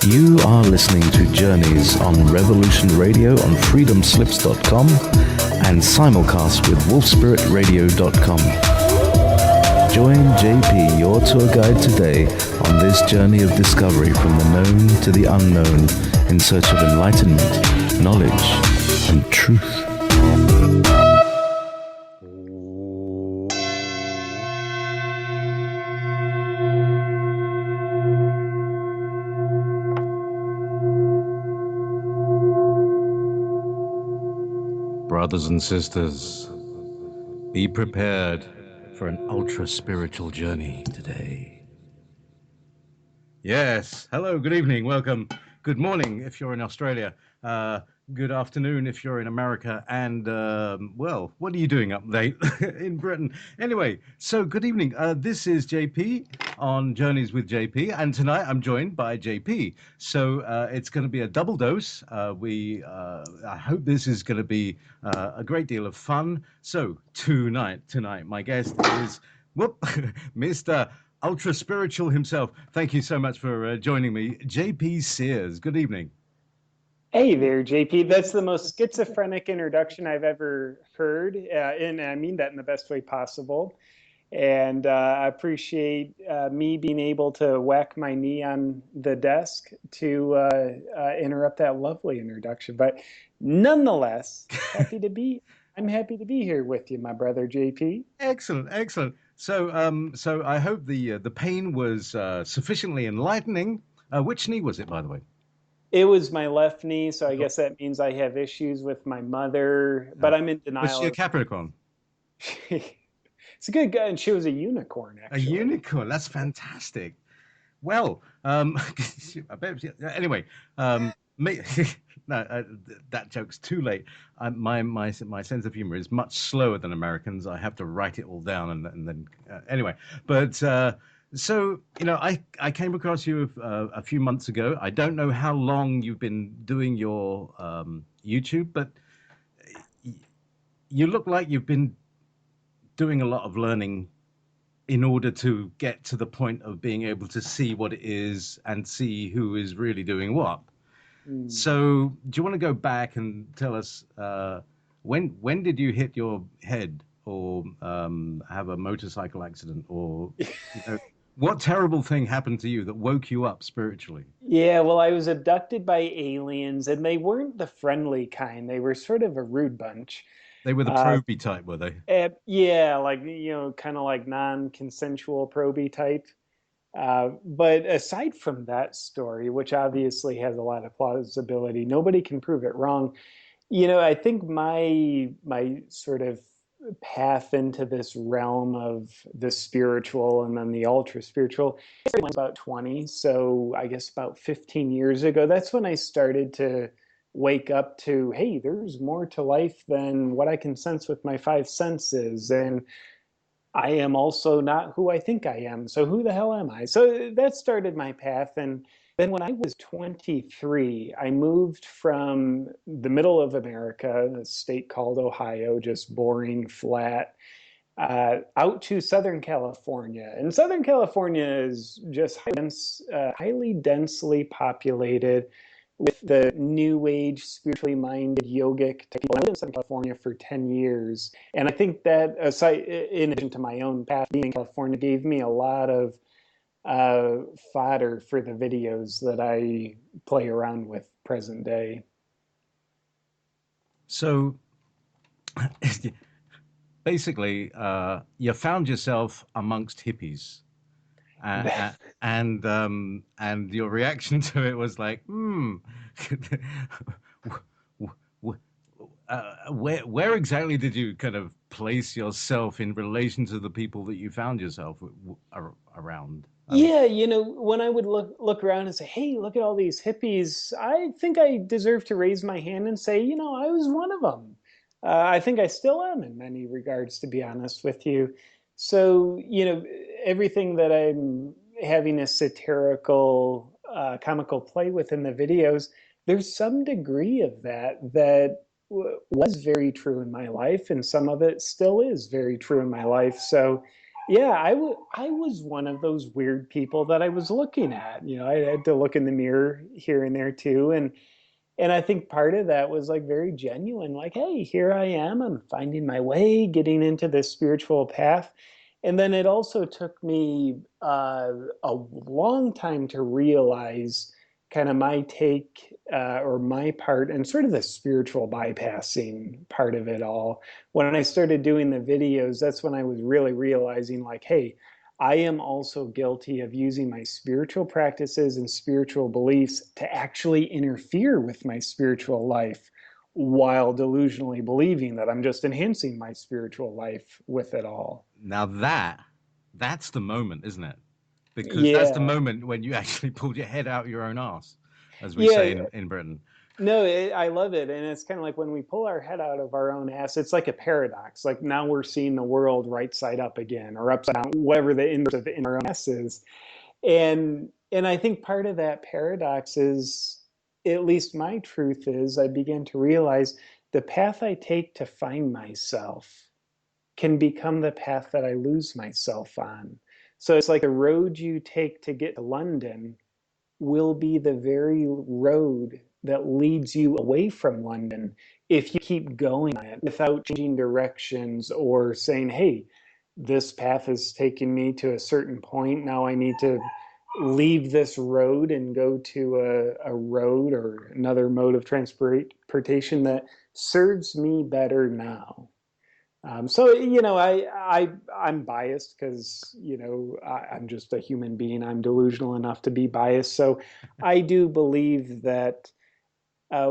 You are listening to Journeys on Revolution Radio on freedomslips.com and simulcast with wolfspiritradio.com. Join JP, your tour guide today, on this journey of discovery from the known to the unknown in search of enlightenment, knowledge, and truth. Brothers and sisters, be prepared for an ultra-spiritual journey today. Yes, hello, good evening, welcome, good morning if you're in Australia, good afternoon if you're in America, and, well, what are you doing up there in Britain? Anyway, so good evening, this is JP on Journeys with JP, and tonight I'm joined by JP, so it's going to be a double dose. I hope this is going to be a great deal of fun. So tonight, my guest is, Mr. Ultra Spiritual himself. Thank you so much for joining me, JPs Sears. Good evening. Hey there, JP. That's the most schizophrenic introduction I've ever heard, and I mean that in the best way possible. And I appreciate me being able to whack my knee on the desk to interrupt that lovely introduction. But nonetheless, I'm happy to be here with you, my brother JP. Excellent, excellent. So, so I hope the pain was sufficiently enlightening. Which knee was it, by the way? It was my left knee, so I guess that means I have issues with my mother, but I'm in denial. Was she a Capricorn? It's a good guy, and she was a unicorn, actually. A unicorn, that's fantastic. Well, anyway, no, that joke's too late. My sense of humor is much slower than Americans. I have to write it all down and then anyway. But so I came across you a few months ago. I don't know how long you've been doing your YouTube, but you look like you've been doing a lot of learning in order to get to the point of being able to see what it is and see who is really doing what. So do you want to go back and tell us when did you hit your head or have a motorcycle accident or what terrible thing happened to you that woke you up spiritually? Yeah, well, I was abducted by aliens, and they weren't the friendly kind. They were sort of a rude bunch. They were the proby type, were they? Yeah, like, kind of like non-consensual proby type. But aside from that story, which obviously has a lot of plausibility, nobody can prove it wrong. I think my sort of path into this realm of the spiritual and then the ultra spiritual was about 20. So I guess about 15 years ago, that's when I started to wake up to, hey, there's more to life than what I can sense with my five senses. And I am also not who I think I am. So who the hell am I? So that started my path. And then when I was 23, I moved from the middle of America, a state called Ohio, just boring, flat, out to Southern California. And Southern California is just highly densely populated with the new age, spiritually minded, yogic type people. I lived in Southern California for 10 years. And I think that, aside, in addition to my own path being in California, gave me a lot of fodder for the videos that I play around with present day. So basically, you found yourself amongst hippies. And your reaction to it was like, where exactly did you kind of place yourself in relation to the people that you found yourself around? Yeah, when I would look around and say, hey, look at all these hippies, I think I deserve to raise my hand and say, I was one of them. I think I still am in many regards, to be honest with you. So, everything that I'm having a satirical, comical play with in the videos, there's some degree of that was very true in my life, and some of it still is very true in my life. So Yeah, I was one of those weird people that I was looking at. You know, I had to look in the mirror here and there too. And I think part of that was like very genuine, like, hey, here I am, I'm finding my way, getting into this spiritual path. And then it also took me a long time to realize kind of my take or my part and sort of the spiritual bypassing part of it all. When I started doing the videos, that's when I was really realizing, like, hey, I am also guilty of using my spiritual practices and spiritual beliefs to actually interfere with my spiritual life while delusionally believing that I'm just enhancing my spiritual life with it all. Now that's the moment, isn't it? Because that's the Yeah. moment when you actually pulled your head out your own ass, as we say Yeah. in Britain. No, I love it. And it's kind of like when we pull our head out of our own ass, it's like a paradox. Like now we're seeing the world right side up again or upside down, whatever the inverse of in our own ass is. And I think part of that paradox is, at least my truth is, I began to realize the path I take to find myself can become the path that I lose myself on. So it's like the road you take to get to London will be the very road that leads you away from London if you keep going on it without changing directions or saying, hey, this path has taken me to a certain point. Now I need to leave this road and go to a road or another mode of transportation that serves me better now. So you know, I'm biased because you know I'm just a human being. I'm delusional enough to be biased. So I do believe that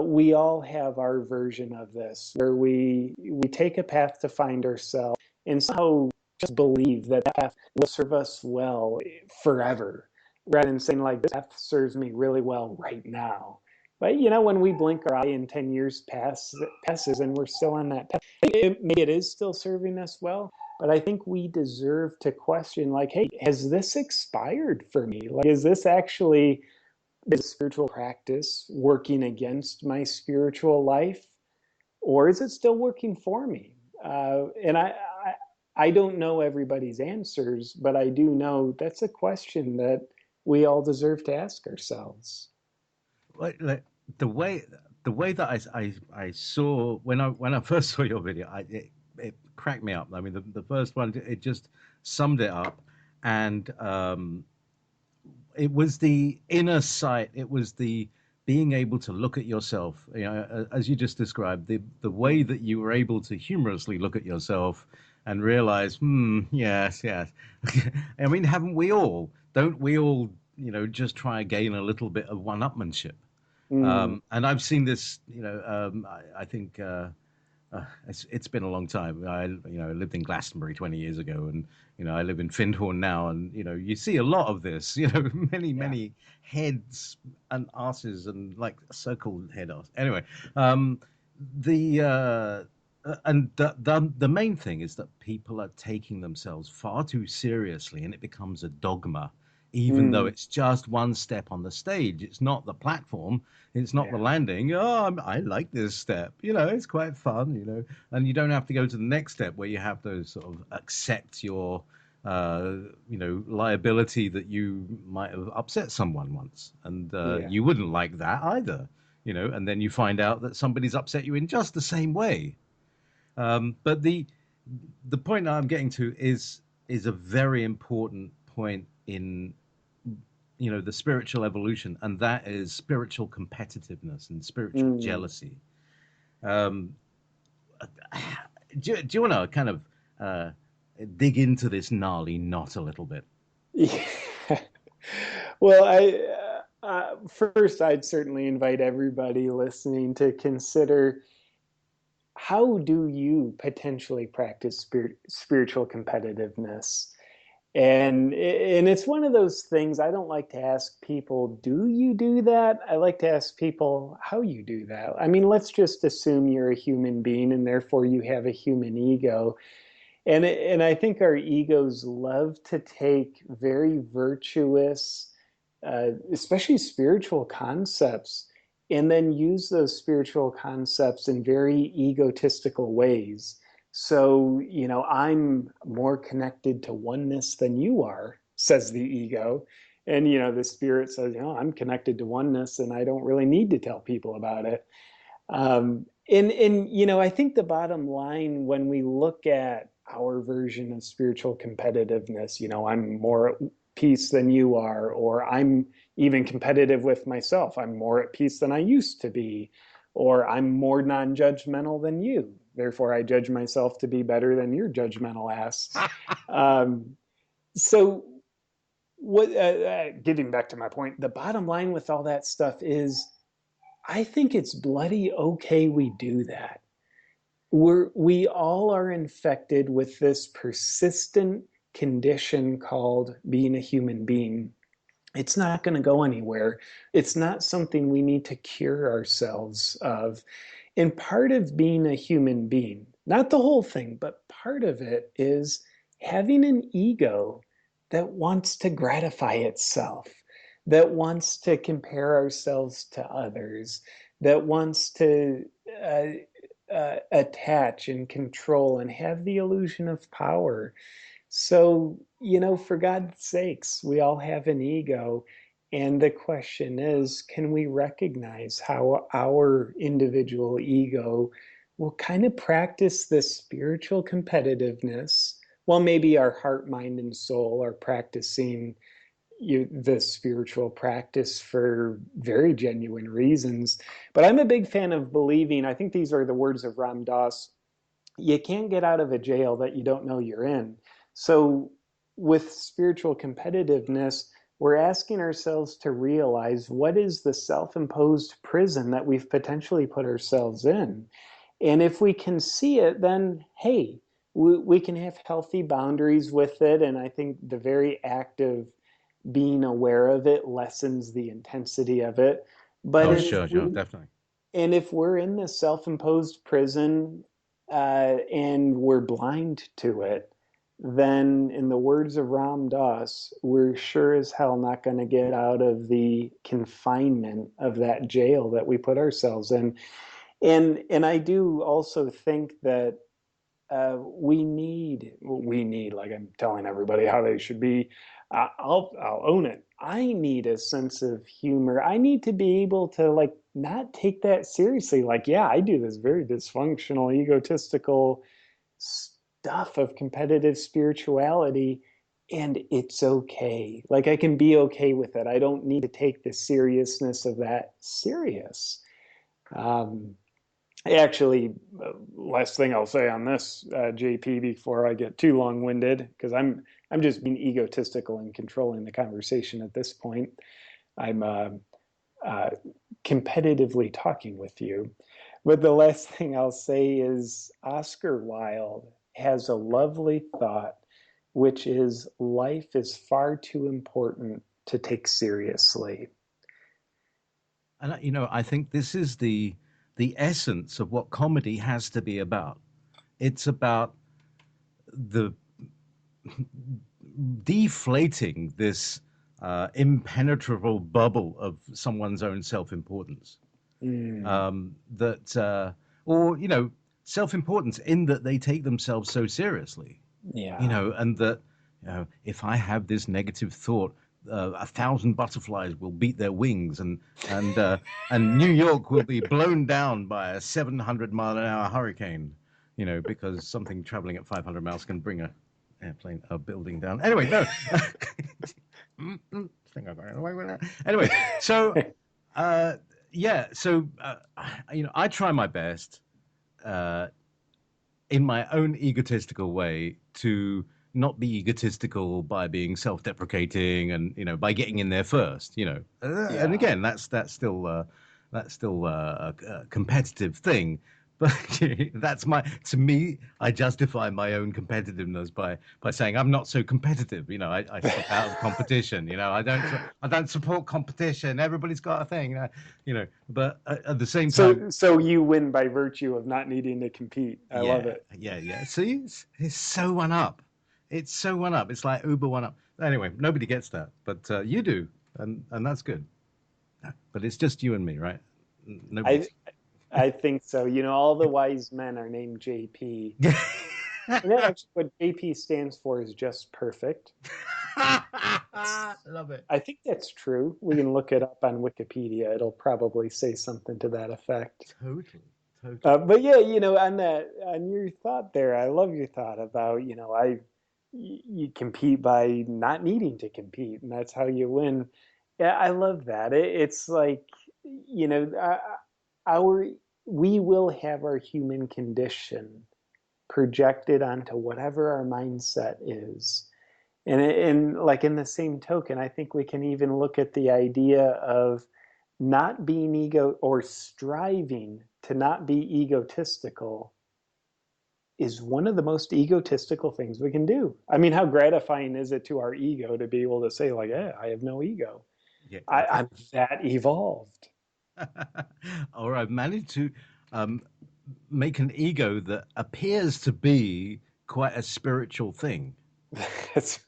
we all have our version of this, where we take a path to find ourselves, and somehow just believe that that path will serve us well forever, rather than saying like this path serves me really well right now. But you know, when we blink our eye and 10 years passes and we're still on that path, maybe it is still serving us well. But I think we deserve to question, like, hey, has this expired for me? Like, is this actually is spiritual practice working against my spiritual life, or is it still working for me? And I don't know everybody's answers, but I do know that's a question that we all deserve to ask ourselves. Like the way the way that I saw when I first saw your video, it cracked me up. I mean, the first one, it just summed it up, and it was the inner sight. It was the being able to look at yourself, you know, as you just described, the way Mm. that you were able to humorously look at yourself and realize, yes, yes. I mean, haven't we all? Don't we all, you know, just try and gain a little bit of one-upmanship? Mm. And I've seen this, you know, I think it's been a long time. I lived in Glastonbury 20 years ago, and you know I live in Findhorn now, and you know you see a lot of this. You know, Yeah. many heads and asses and like circled head ass. Anyway, um, the and the main thing is that people are taking themselves far too seriously, and it becomes a dogma. Even though Mm. it's just one step on the stage, it's not the platform, it's not the Yeah. landing. Oh, I like this step. You know, it's quite fun. You know, and you don't have to go to the next step where you have to sort of accept your, you know, liability that you might have upset someone once, and Yeah. you wouldn't like that either. You know, and then you find out that somebody's upset you in just the same way. But the point I'm getting to is a very important point in you know the spiritual evolution, and that is spiritual competitiveness and spiritual Mm. jealousy. Um, do you want to kind of uh, dig into this gnarly knot a little bit? Yeah. Well, first, I'd certainly invite everybody listening to consider, how do you potentially practice spiritual competitiveness? And it's one of those things I don't like to ask people, do you do that? I like to ask people how you do that. I mean, let's just assume you're a human being and therefore you have a human ego. And I think our egos love to take very virtuous, especially spiritual concepts, and then use those spiritual concepts in very egotistical ways. So, I'm more connected to oneness than you are, says the ego. And, the spirit says, I'm connected to oneness and I don't really need to tell people about it. And I think the bottom line when we look at our version of spiritual competitiveness, I'm more at peace than you are, or I'm even competitive with myself. I'm more at peace than I used to be, or I'm more non-judgmental than you. Therefore, I judge myself to be better than your judgmental ass. Um, so, what? Getting back to my point, the bottom line with all that stuff is I think it's bloody okay we do that. We all are infected with this persistent condition called being a human being. It's not going to go anywhere. It's not something we need to cure ourselves of. And part of being a human being, not the whole thing, but part of it is having an ego that wants to gratify itself, that wants to compare ourselves to others, that wants to attach and control and have the illusion of power. So, for God's sakes, we all have an ego. And the question is, can we recognize how our individual ego will kind of practice this spiritual competitiveness while maybe our heart, mind, and soul are practicing the spiritual practice for very genuine reasons. But I'm a big fan of believing, I think these are the words of Ram Dass, you can't get out of a jail that you don't know you're in. So with spiritual competitiveness, we're asking ourselves to realize what is the self-imposed prison that we've potentially put ourselves in. And if we can see it, then hey, we can have healthy boundaries with it. And I think the very act of being aware of it lessens the intensity of it. But Oh, if sure, sure, definitely. and if we're in this self-imposed prison and we're blind to it, then in the words of Ram Dass, we're sure as hell not going to get out of the confinement of that jail that we put ourselves in. And I do also think that we need like I'm telling everybody how they should be. I'll own it. I need a sense of humor. I need to be able to like not take that seriously. Like, yeah, I do this very dysfunctional, egotistical stuff of competitive spirituality, and it's okay. Like, I can be okay with it. I don't need to take the seriousness of that serious. Um, Actually, last thing I'll say on this, JP, before I get too long-winded, because I'm just being egotistical and controlling the conversation at this point. I'm uh, competitively talking with you. But the last thing I'll say is Oscar Wilde has a lovely thought, which is life is far too important to take seriously. And I think this is the essence of what comedy has to be about. It's about the deflating this impenetrable bubble of someone's own self-importance. Mm, That, or self-importance in that they take themselves so seriously. yeah. And that if I have this negative thought, 1,000 butterflies will beat their wings, and New York will be blown down by a 700-mile-an-hour hurricane. Because something traveling at 500 miles can bring a building down. Anyway, no. Think I got away with that. Anyway, so uh, yeah, so I try my best uh, in my own egotistical way to not be egotistical by being self-deprecating and by getting in there first. And Yeah. again, that's still a competitive thing. But that's to me, I justify my own competitiveness by saying I'm not so competitive. I step out of competition. I don't support competition. Everybody's got a thing. But at the same time, So you win by virtue of not needing to compete. I love yeah, it. yeah, yeah. See, it's so one up. It's so one up. It's like Uber one up. Anyway, nobody gets that, but you do, and that's good. But it's just you and me, right? I Nobody's. I think so. All the wise men are named JP. And that actually, what JP stands for is just perfect. Love it. I think that's true. We can look it up on Wikipedia. It'll probably say something to that effect. Totally, totally. But yeah, on that, on your thought there, I love your thought about, you compete by not needing to compete, and that's how you win. Yeah, I love that. It's like, our we will have our human condition projected onto whatever our mindset is. And like in the same token, I think we can even look at the idea of not being ego or striving to not be egotistical is one of the most egotistical things we can do. I mean, how gratifying is it to our ego to be able to say, like, yeah, I have no ego. Yeah, I'm that evolved. or I've managed to um, make an ego that appears to be quite a spiritual thing. He's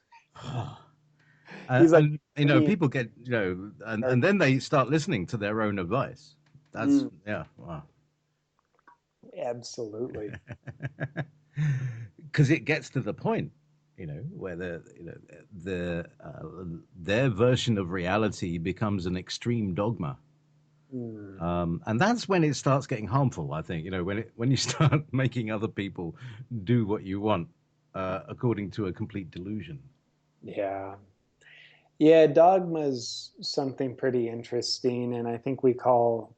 like, And me people get and then they start listening to their own advice. That's mm, yeah, wow. absolutely. Because it gets to the point, where their version of reality becomes an extreme dogma. Mm. And that's when it starts getting harmful. I think when you start making other people do what you want according to a complete delusion. Yeah. Yeah, dogma is something pretty interesting, and I think we call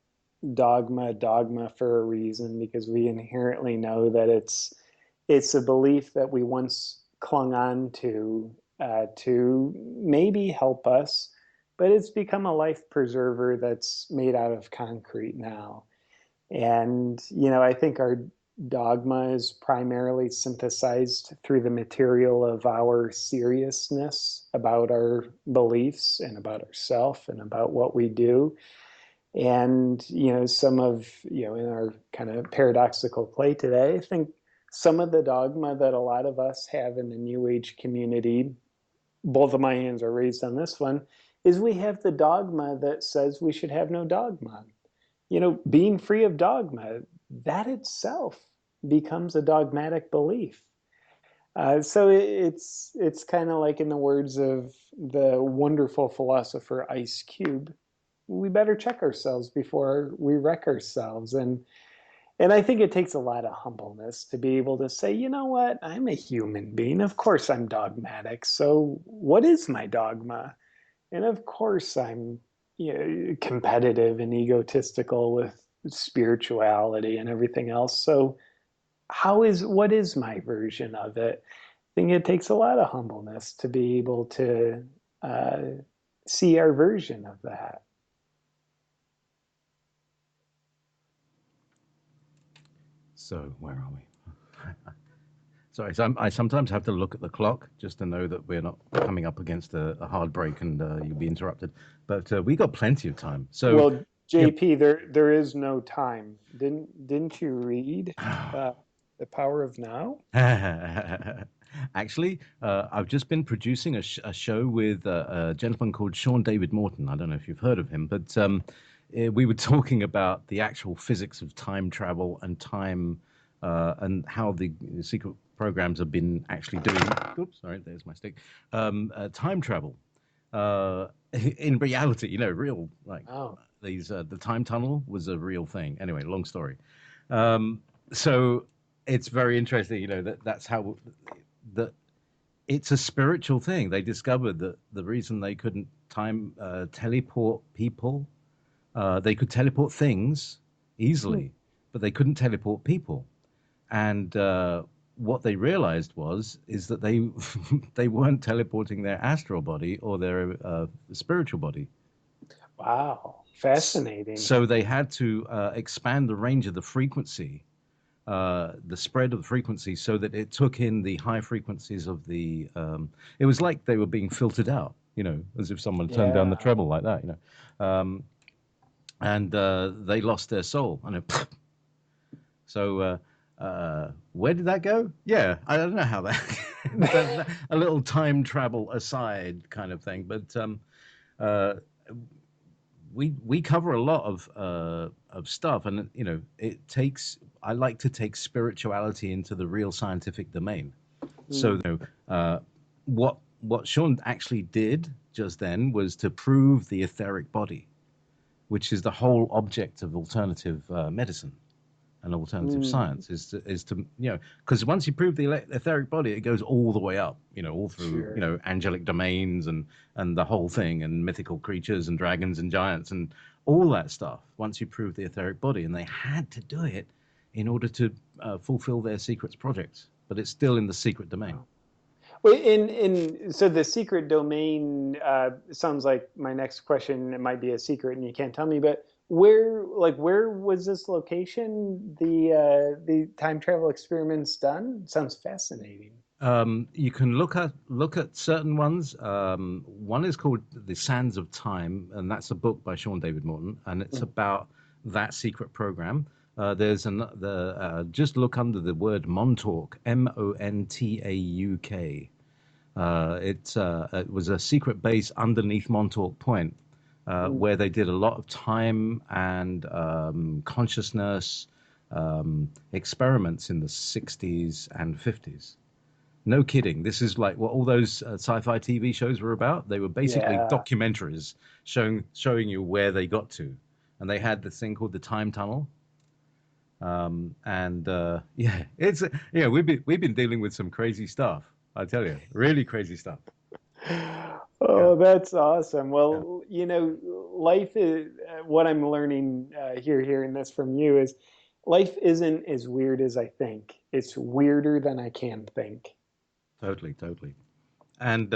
dogma for a reason because we inherently know that it's a belief that we once clung on to maybe help us, but it's become a life preserver that's made out of concrete now. And, I think our dogma is primarily synthesized through the material of our seriousness about our beliefs and about ourself and about what we do. And, some of, in our kind of paradoxical play today, I think some of the dogma that a lot of us have in the New Age community, both of my hands are raised on this one, is we have the dogma that says we should have no dogma. Being free of dogma, that itself becomes a dogmatic belief. So it's kind of like in the words of the wonderful philosopher Ice Cube, we better check ourselves before we wreck ourselves. And I think it takes a lot of humbleness to be able to say, you know what, I'm a human being. Of course I'm dogmatic. So what is my dogma? And of course, I'm competitive and egotistical with spirituality and everything else. So, what is my version of it? I think it takes a lot of humbleness to be able to uh, see our version of that. So where are we? Sorry, so I sometimes have to look at the clock just to know that we're not coming up against a hard break and you'll be interrupted. But we got plenty of time. So, Well, yep. JP, there is no time. Didn't you read uh, The Power of Now? Actually, I've just been producing a show with a gentleman called Sean David Morton. I don't know if you've heard of him, but we were talking about the actual physics of time travel and time and how the secret programs have been actually doing. Oops, sorry, there's my stick. Time travel in reality, real like Oh, these. The time tunnel was a real thing. Anyway, long story. Um, so it's very interesting, that's how that it's a spiritual thing. They discovered that the reason they couldn't time teleport people, they could teleport things hmm. easily, but they couldn't teleport people. And what they realized is that they they weren't teleporting their astral body or their spiritual body. Wow, fascinating. So they had to expand the range of the frequency, the spread of the frequency, so that it took in the high frequencies of the. It was like they were being filtered out, as if someone turned down the Yeah. treble like that, and they lost their soul. And so, where did that go? Yeah, I don't know how that, a little time travel aside kind of thing, but uh, we cover a lot of stuff, and it takes. I like to take spirituality into the real scientific domain. So, Mm. what Sean actually did just then was to prove the etheric body, which is the whole object of alternative medicine and alternative Mm. science is to because once you prove the etheric body, it goes all the way up, all through Sure. angelic domains and the whole thing, and mythical creatures and dragons and giants and all that stuff. Once you prove the etheric body, and they had to do it in order to fulfill their secrets projects, but it's still in the secret domain. Wow. Well, so the secret domain sounds like my next question. It might be a secret, and you can't tell me. But where was this location? The time travel experiments done? Sounds fascinating. You can look at certain ones. One is called The Sands of Time, and that's a book by Sean David Morton, and it's Mm. about that secret program. Just look under the word Montauk, Montauk. It was a secret base underneath Montauk Point, Mm. where they did a lot of time and consciousness experiments in the 60s and 50s. No kidding. This is like what all those sci-fi TV shows were about. They were basically Yeah. documentaries showing you where they got to, and they had this thing called the time tunnel. And yeah, it's we've been dealing with some crazy stuff. I tell you, really crazy stuff. Yeah, Oh, that's awesome. yeah, Well, life is what I'm learning here, hearing this from you is life isn't as weird as I think. It's weirder than I can think. totally, totally. And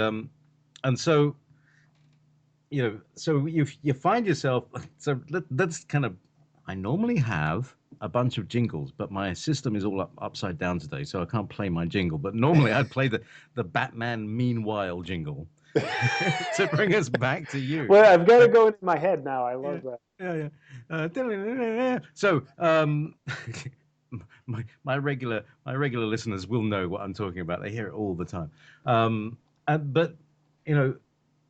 so so you find yourself. So that's kind of. I normally have a bunch of jingles, but my system is all upside down today, so I can't play my jingle. But normally I'd play the Batman Meanwhile jingle to bring us back to you. Well, I've got to Uh, go into my head now. I yeah, love that. yeah, yeah. So my regular listeners will know what I'm talking about. They hear it all the time. But you know,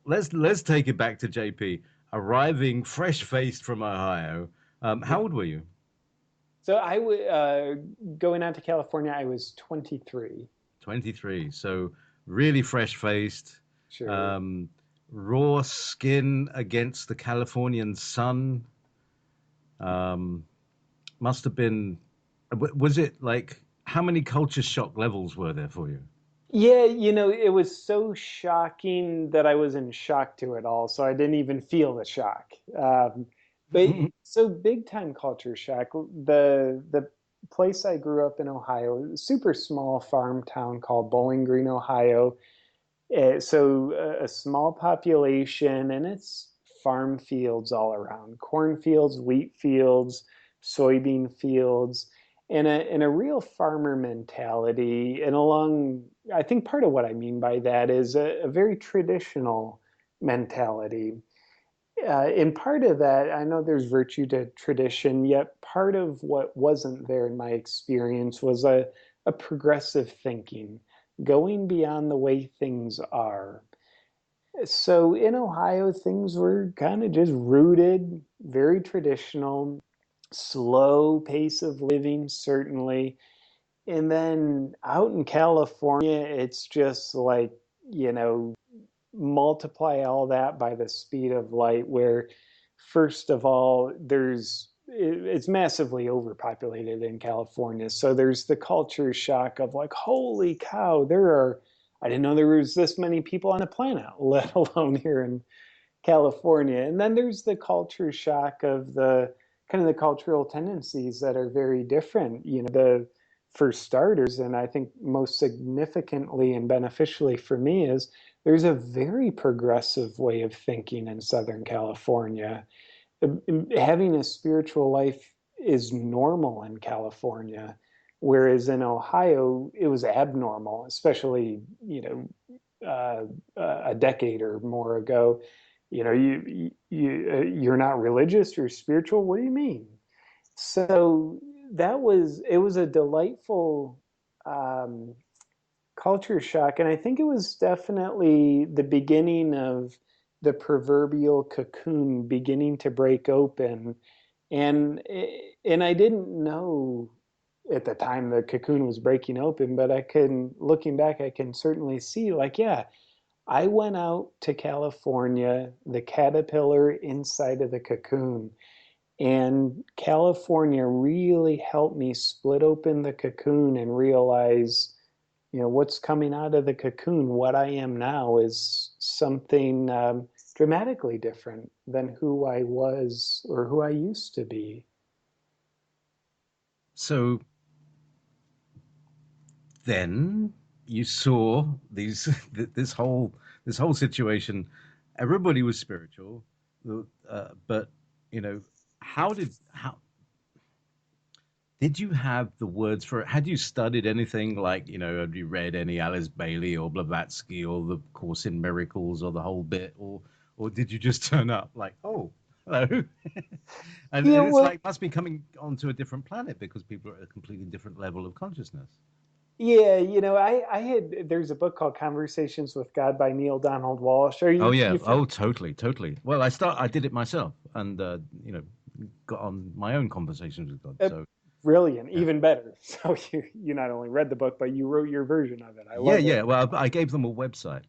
let's take it back to JP arriving fresh faced from Ohio. How old were you? So I would going out to California. I was 23. 23. So really fresh faced, Sure. um, raw skin against the Californian sun. Um, must have been. Was it like how many culture shock levels were there for you? Yeah, it was so shocking that I was in shock to it all, so I didn't even feel the shock. But so big time culture shock. The place I grew up in Ohio, a super small farm town called Bowling Green, Ohio. So a small population, and it's farm fields all around, cornfields, wheat fields, soybean fields, and a real farmer mentality. And I think part of what I mean by that is a very traditional mentality. And part of that, I know there's virtue to tradition, yet part of what wasn't there in my experience was a progressive thinking, going beyond the way things are. So in Ohio, things were kind of just rooted, very traditional, slow pace of living, certainly. And then out in California, it's just like, you know, multiply all that by the speed of light, where first of all it's massively overpopulated in California, so there's the culture shock of like, holy cow, I didn't know there was this many people on the planet, let alone here in California. And then there's the culture shock of the kind of the cultural tendencies that are very different. The for starters, and I think most significantly and beneficially for me, is there's a very progressive way of thinking in Southern California. Having a spiritual life is normal in California, whereas in Ohio, it was abnormal, especially, a decade or more ago. You're not religious, you're spiritual. What do you mean? So it was a delightful um, culture shock. And I think it was definitely the beginning of the proverbial cocoon beginning to break open. And and I didn't know. at the time the cocoon was breaking open, but I can, looking back, I can certainly see like, yeah, I went out to California, the caterpillar inside of the cocoon, and California really helped me split open the cocoon and realize, what's coming out of the cocoon, what I am now is something dramatically different than who I was or who I used to be. So then you saw these this whole situation. Everybody was spiritual, but you know, how did you have the words for it? Had you studied anything like, have you read any Alice Bailey or Blavatsky or the Course in Miracles or the whole bit, or did you just turn up like, oh, hello, and Yeah, it's well, like must be coming onto a different planet because people are at a completely different level of consciousness. yeah, I had, there's a book called Conversations with God by Neil Donald Walsh. Are Oh you, yeah. you Oh, totally, totally. Well, I did it myself, and got on my own conversations with God. uh, So brilliant, yeah, even better. So you not only read the book, but you wrote your version of it. I yeah, love it. yeah. Well, I gave them a website.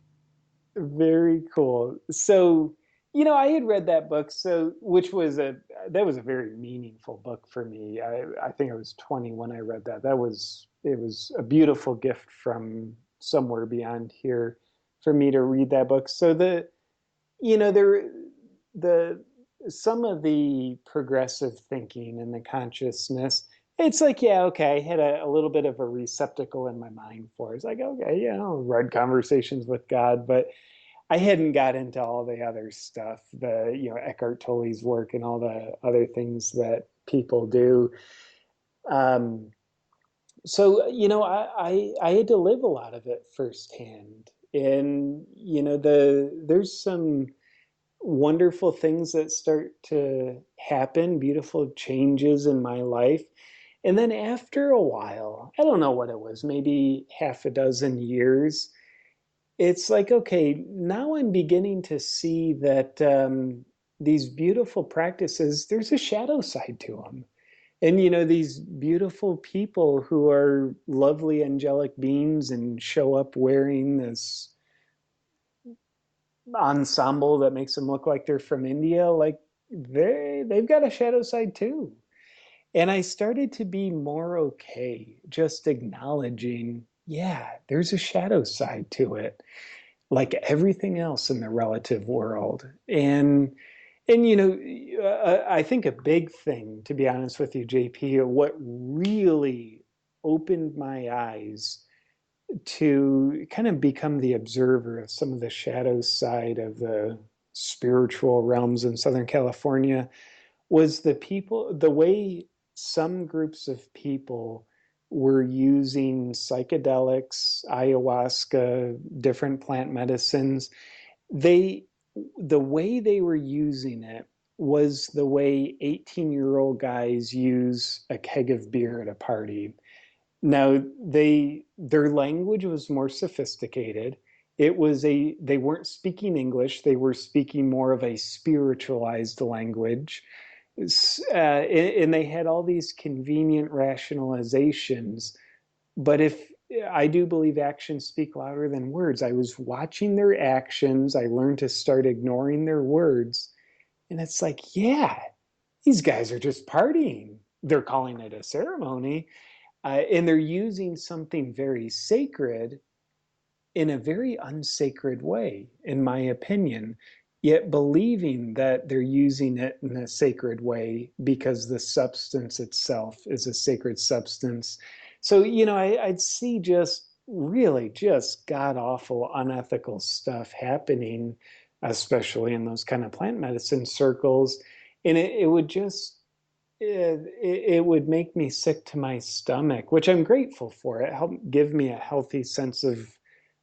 Very cool. So, I had read that book, so which was a that was a very meaningful book for me. I think I was 20 when I read that. It was a beautiful gift from somewhere beyond here for me to read that book. So there the some of the progressive thinking and the consciousness, it's like, yeah, okay, I had a little bit of a receptacle in my mind for it. It's like, okay, read Conversations with God, but I hadn't got into all the other stuff, the Eckhart Tolle's work and all the other things that people do. Um, so I had to live a lot of it firsthand, and there's some wonderful things that start to happen, beautiful changes in my life. And then after a while, I don't know what it was, maybe half a dozen years, it's like, okay, now I'm beginning to see that these beautiful practices, there's a shadow side to them. And, these beautiful people who are lovely angelic beings and show up wearing this ensemble that makes them look like they're from India, like they've got a shadow side too. And I started to be more okay just acknowledging, yeah, there's a shadow side to it, like everything else in the relative world. And I think a big thing, to be honest with you, JP, what really opened my eyes to kind of become the observer of some of the shadow side of the spiritual realms in Southern California was the way some groups of people were using psychedelics, ayahuasca, different plant medicines. They, the way they were using it was the way 18-year-old guys use a keg of beer at a party. Now their language was more sophisticated. They weren't speaking English, they were speaking more of a spiritualized language. And they had all these convenient rationalizations. But if I do believe actions speak louder than words, I was watching their actions. I learned to start ignoring their words. And it's like, yeah, these guys are just partying. They're calling it a ceremony. And they're using something very sacred in a very unsacred way, in my opinion, yet believing that they're using it in a sacred way because the substance itself is a sacred substance. So, I'd see just really just god awful, unethical stuff happening, especially in those kind of plant medicine circles. And it would just, it would make me sick to my stomach, which I'm grateful for. It helped give me a healthy sense of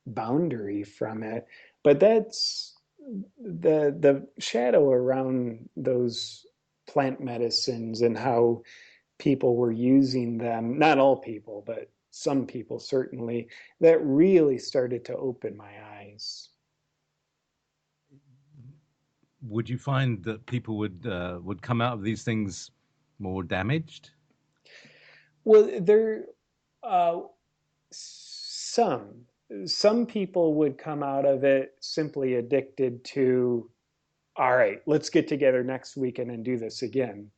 boundary from it. But that's the shadow around those plant medicines and how people were using them, not all people, but some people certainly, that really started to open my eyes. Would you find that people would come out of these things more damaged? Well, there, uh, some some people would come out of it simply addicted to, all right, let's get together next weekend and do this again.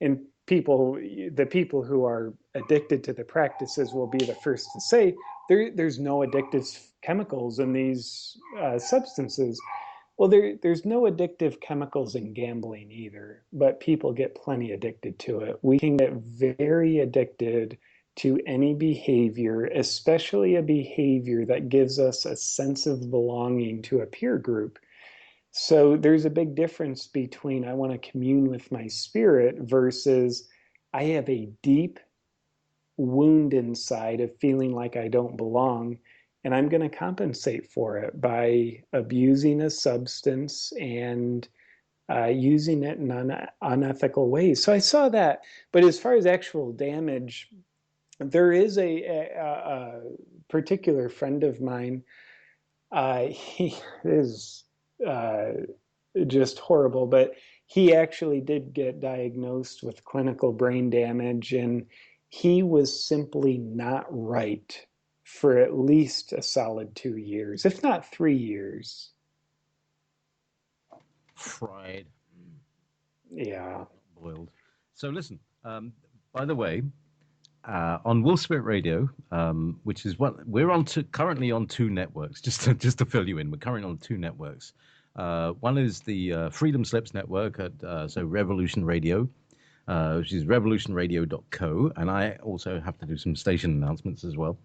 And the people who are addicted to the practices will be the first to say there's no addictive chemicals in these substances. Well, there's no addictive chemicals in gambling either, but people get plenty addicted to it. We can get very addicted to any behavior, especially a behavior that gives us a sense of belonging to a peer group. So there's a big difference between I want to commune with my spirit versus I have a deep wound inside of feeling like I don't belong. And I'm going to compensate for it by abusing a substance and using it in unethical ways. So I saw that. But as far as actual damage, there is a particular friend of mine. He is uh, just horrible, but he actually did get diagnosed with clinical brain damage, and he was simply not right for at least a solid 2 years, if not 3 years. Fried, Yeah. not boiled. So listen. By the way, on Wolf Spirit Radio, which is what we're on to currently on two networks. Just to fill you in, we're currently on two networks. One is the Freedom Slips network at so Revolution Radio, which is revolutionradio.co, and I also have to do some station announcements as well.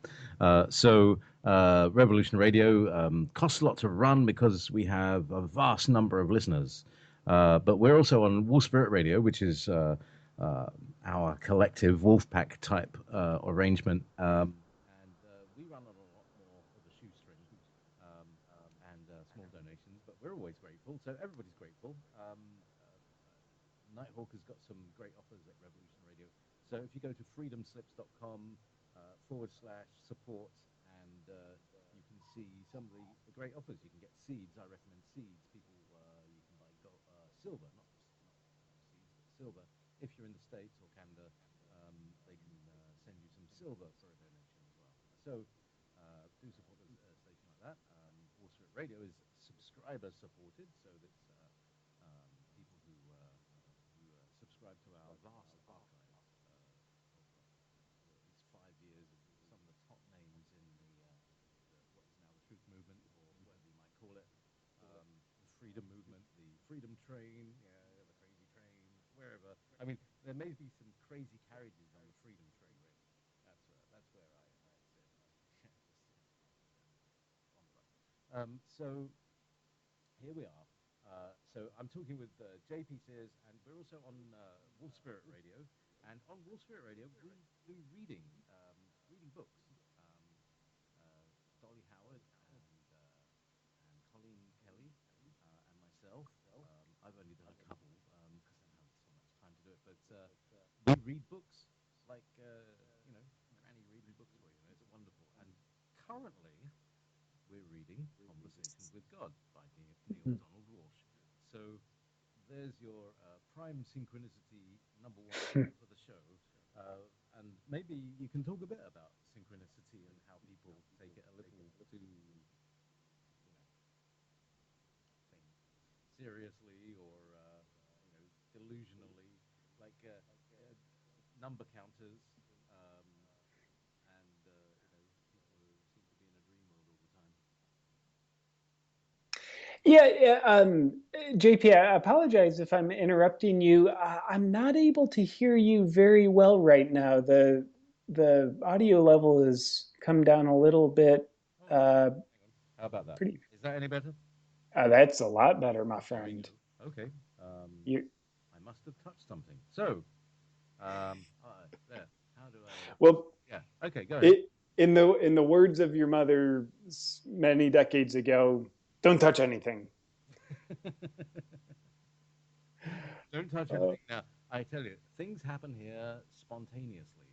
Revolution Radio costs a lot to run because we have a vast number of listeners. But we're also on Wolf Spirit Radio, which is uh, our collective wolf pack type arrangement. And we run on a lot more of a shoestring um, and small donations, but we're always grateful. So everybody's grateful. Nighthawk has got some great offers at Revolution Radio. So if you go to freedomslips.com /support, and you can see some of the great offers. You can get seeds. I recommend seeds. People, you can buy silver, not seeds, but silver. If you're in the States or Canada, they can send you some silver for a donation as well. So do support a station like that. Also, radio is subscriber supported, so that's people who subscribe to our vast archive of at least 5 years of some of the top names in what is now the truth movement, or whatever you might call it, the freedom movement, the freedom train, yeah, the crazy train, wherever. I mean, there may be some crazy carriages on the freedom train. That's where I sit. Just on the run. So here we are. So I'm talking with JP Sears, and we're also on Wolf Spirit Radio. And on Wolf Spirit Radio, we do reading books. Um, Dolly Howard and Colleen Kelly and myself. I've only done a couple because I don't have so much time to do it. But we read books like Granny reading books for you. It's wonderful. And currently, we're reading Conversations with God by Neil Donald Walsh. So there's your prime synchronicity number one for the show. And maybe you can talk a bit about synchronicity and how people take it a little too, think seriously or, delusionally, like number counters. And, people who seem to be in a dream world all the time. Yeah, JP, I apologize if I'm interrupting you. I'm not able to hear you very well right now. The audio level has come down a little bit. Oh, hang Uh, on. How about that? pretty. Is that any better? That's a lot better, my There we friend. go. Okay. You I must have touched something. So, there. How do I? well, Yeah. Okay. Go ahead. it, in the words of your mother many decades ago, don't touch anything. Don't touch Uh, anything. Now, I tell you, things happen here spontaneously,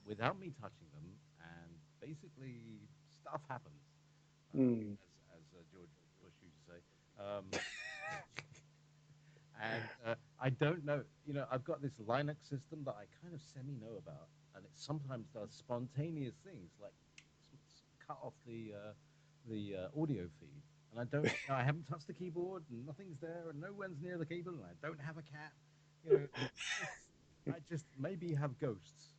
without me touching them, and basically stuff happens, mm. as George Bush used to say. And I don't know. I've got this Linux system that I kind of semi know about, and and it sometimes does spontaneous things like cut off the audio feed. And I haven't touched the keyboard, and nothing's there, and no one's near the keyboard, and I don't have a cat. You know, I just maybe have ghosts.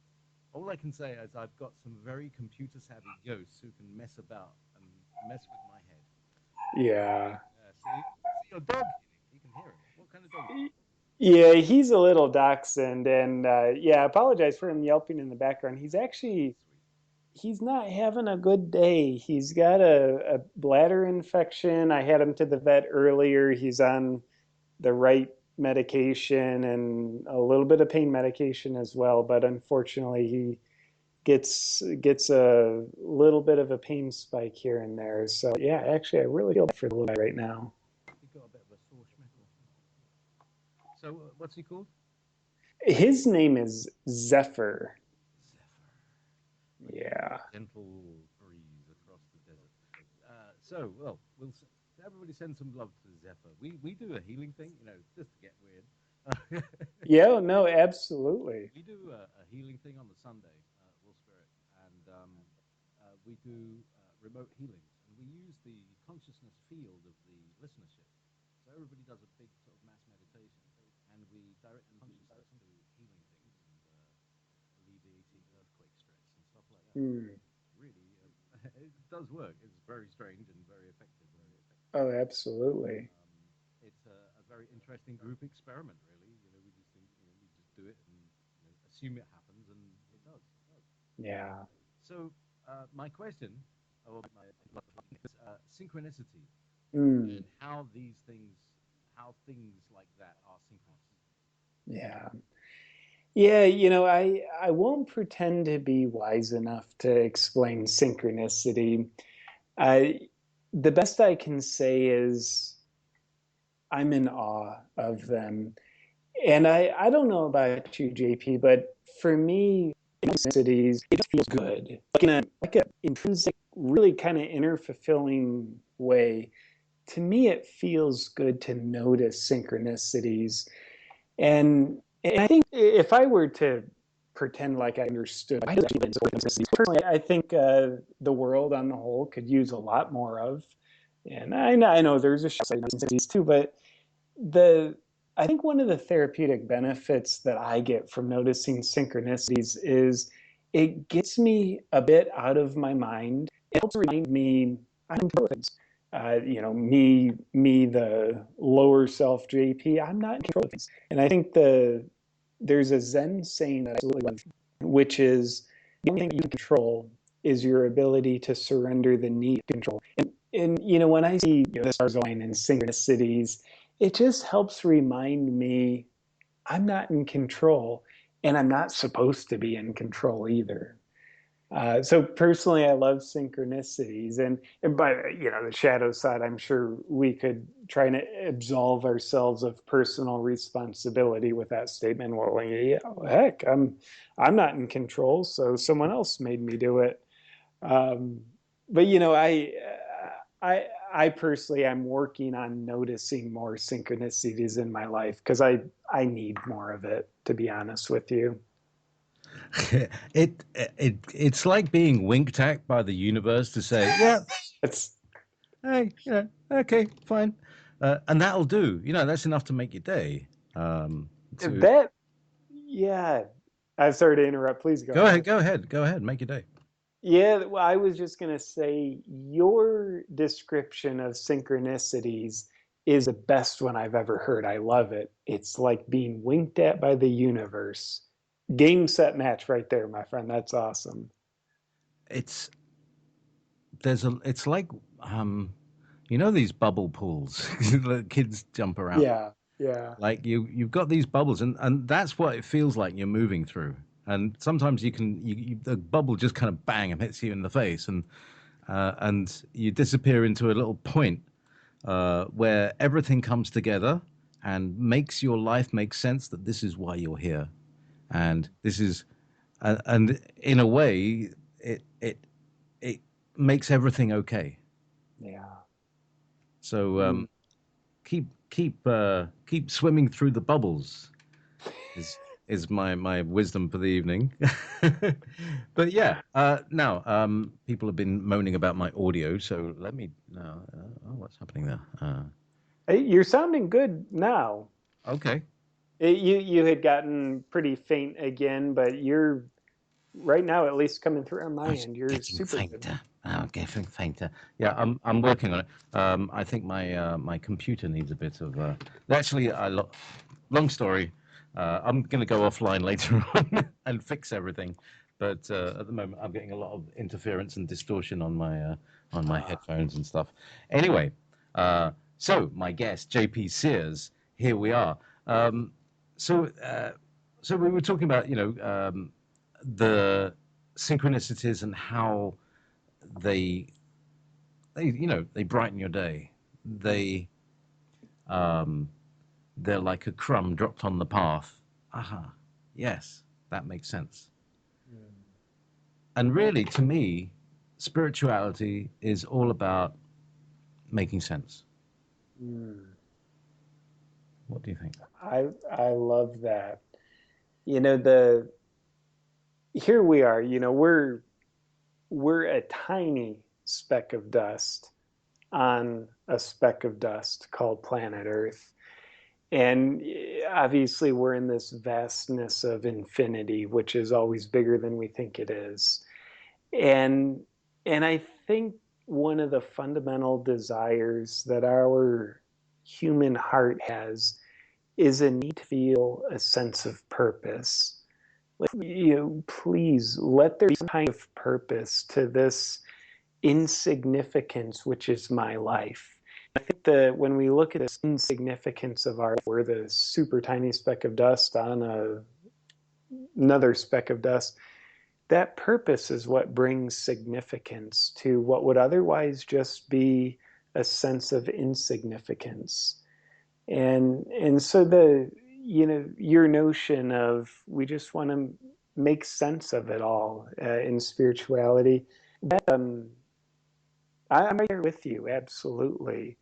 All I can say is I've got some very computer savvy ghosts who can mess about and mess with my head. Yeah. See your dog. You can hear him. What kind of dog? Yeah, he's a little dachshund, and yeah, I apologize for him yelping in the background. He's not having a good day. He's got a bladder infection. I had him to the vet earlier. He's on the right medication and a little bit of pain medication as well, but unfortunately he gets a little bit of a pain spike here and there. So yeah, actually I really feel bad for the little guy right now. He got a bit of a sore schmeckle. So what's he called? His name is Zephyr. Zephyr. Yeah. Gentle breeze across the desert. So, well, everybody send some love to Zephyr. We do a healing thing, you know, just to get weird. Yeah, no, absolutely. We do a healing thing on the Sunday, Will Spirit, and we do remote healings, and we use the consciousness field of the listenership. So everybody does a big sort of mass meditation, and we direct consciousness to healing things and alleviating earthquake stress and stuff like that. Mm. Really, it does work. It's very strange and very effective. Very effective. Oh, absolutely. It's a very interesting group experiment, really. You know, we just think, you know, we just do it and assume it happens, and it does. It does. Yeah. So, my question, or my is synchronicity, Mm. and how things like that are synchronous. Yeah. Yeah, you know, I won't pretend to be wise enough to explain synchronicity. I the best I can say is I'm in awe of them. And I don't know about you, JP, but for me, synchronicities, it just feels good. Like a intrinsic, really kind of inner fulfilling way. To me, it feels good to notice synchronicities. And I think if I were to pretend like I understood, personally, I think the world on the whole could use a lot more of. And I know there's a show too, but the I think one of the therapeutic benefits that I get from noticing synchronicities is it gets me a bit out of my mind. It helps remind me I'm things. Me, the lower self JP. I'm not in control of things, and I think there's a Zen saying that I absolutely love, which is the only thing you can control is your ability to surrender the need to control. And when I see the stars going in synchronicities, it just helps remind me I'm not in control, and I'm not supposed to be in control either. So personally, I love synchronicities, and by the shadow side, I'm sure we could try and absolve ourselves of personal responsibility with that statement. Well, yeah, heck, I'm not in control, so someone else made me do it. Um, but I personally am working on noticing more synchronicities in my life because I need more of it, to be honest with you. It's like being winked at by the universe to say, yeah, It's hey, okay, fine, and that'll do. You know, that's enough to make your day. To that Yeah. I'm sorry to interrupt. Please go Go ahead, ahead. go ahead, make your day. Yeah, well, I was just going to say your description of synchronicities is the best one I've ever heard. I love it. It's like being winked at by the universe. Game, set, match right there, my friend. That's awesome. It's it's like these bubble pools the kids jump around. Yeah, yeah. Like you've got these bubbles, and that's what it feels like you're moving through. And sometimes the bubble just kind of bang and hits you in the face, and you disappear into a little point where everything comes together and makes your life make sense, that this is why you're here, and this is and in a way it makes everything okay. Yeah. So Mm. keep swimming through the bubbles is is my wisdom for the evening. But yeah, now people have been moaning about my audio, so let me now. Oh, what's happening there? Hey, you're sounding good now. Okay, You had gotten pretty faint again, but you're right now at least coming through on oh, my it's end. You're getting super good. fainter. Oh, getting fainter. Yeah, I'm working on it. I think my computer needs a bit of. Actually, long story. I'm going to go offline later on and fix everything. But at the moment, I'm getting a lot of interference and distortion on my Uh, headphones and stuff. Anyway, so my guest, JP Sears, here we are. Um, so, so we were talking about, the synchronicities and how they, they brighten your day. They, um, they're like a crumb dropped on the path. Aha, yes, that makes sense. And really, to me, spirituality is all about making sense. mm, What do you think? I love that. You know, the here we are, we're a tiny speck of dust on a speck of dust called planet Earth. And obviously, we're in this vastness of infinity, which is always bigger than we think it is. And and I think one of the fundamental desires that our human heart has is a need to feel a sense of purpose. Like, please let there be some kind of purpose to this insignificance, which is my life. I think that when we look at this insignificance of our, we're the super tiny speck of dust on another speck of dust. That purpose is what brings significance to what would otherwise just be a sense of insignificance. And so your notion of we just want to make sense of it all in spirituality, that, I'm right here with you, absolutely.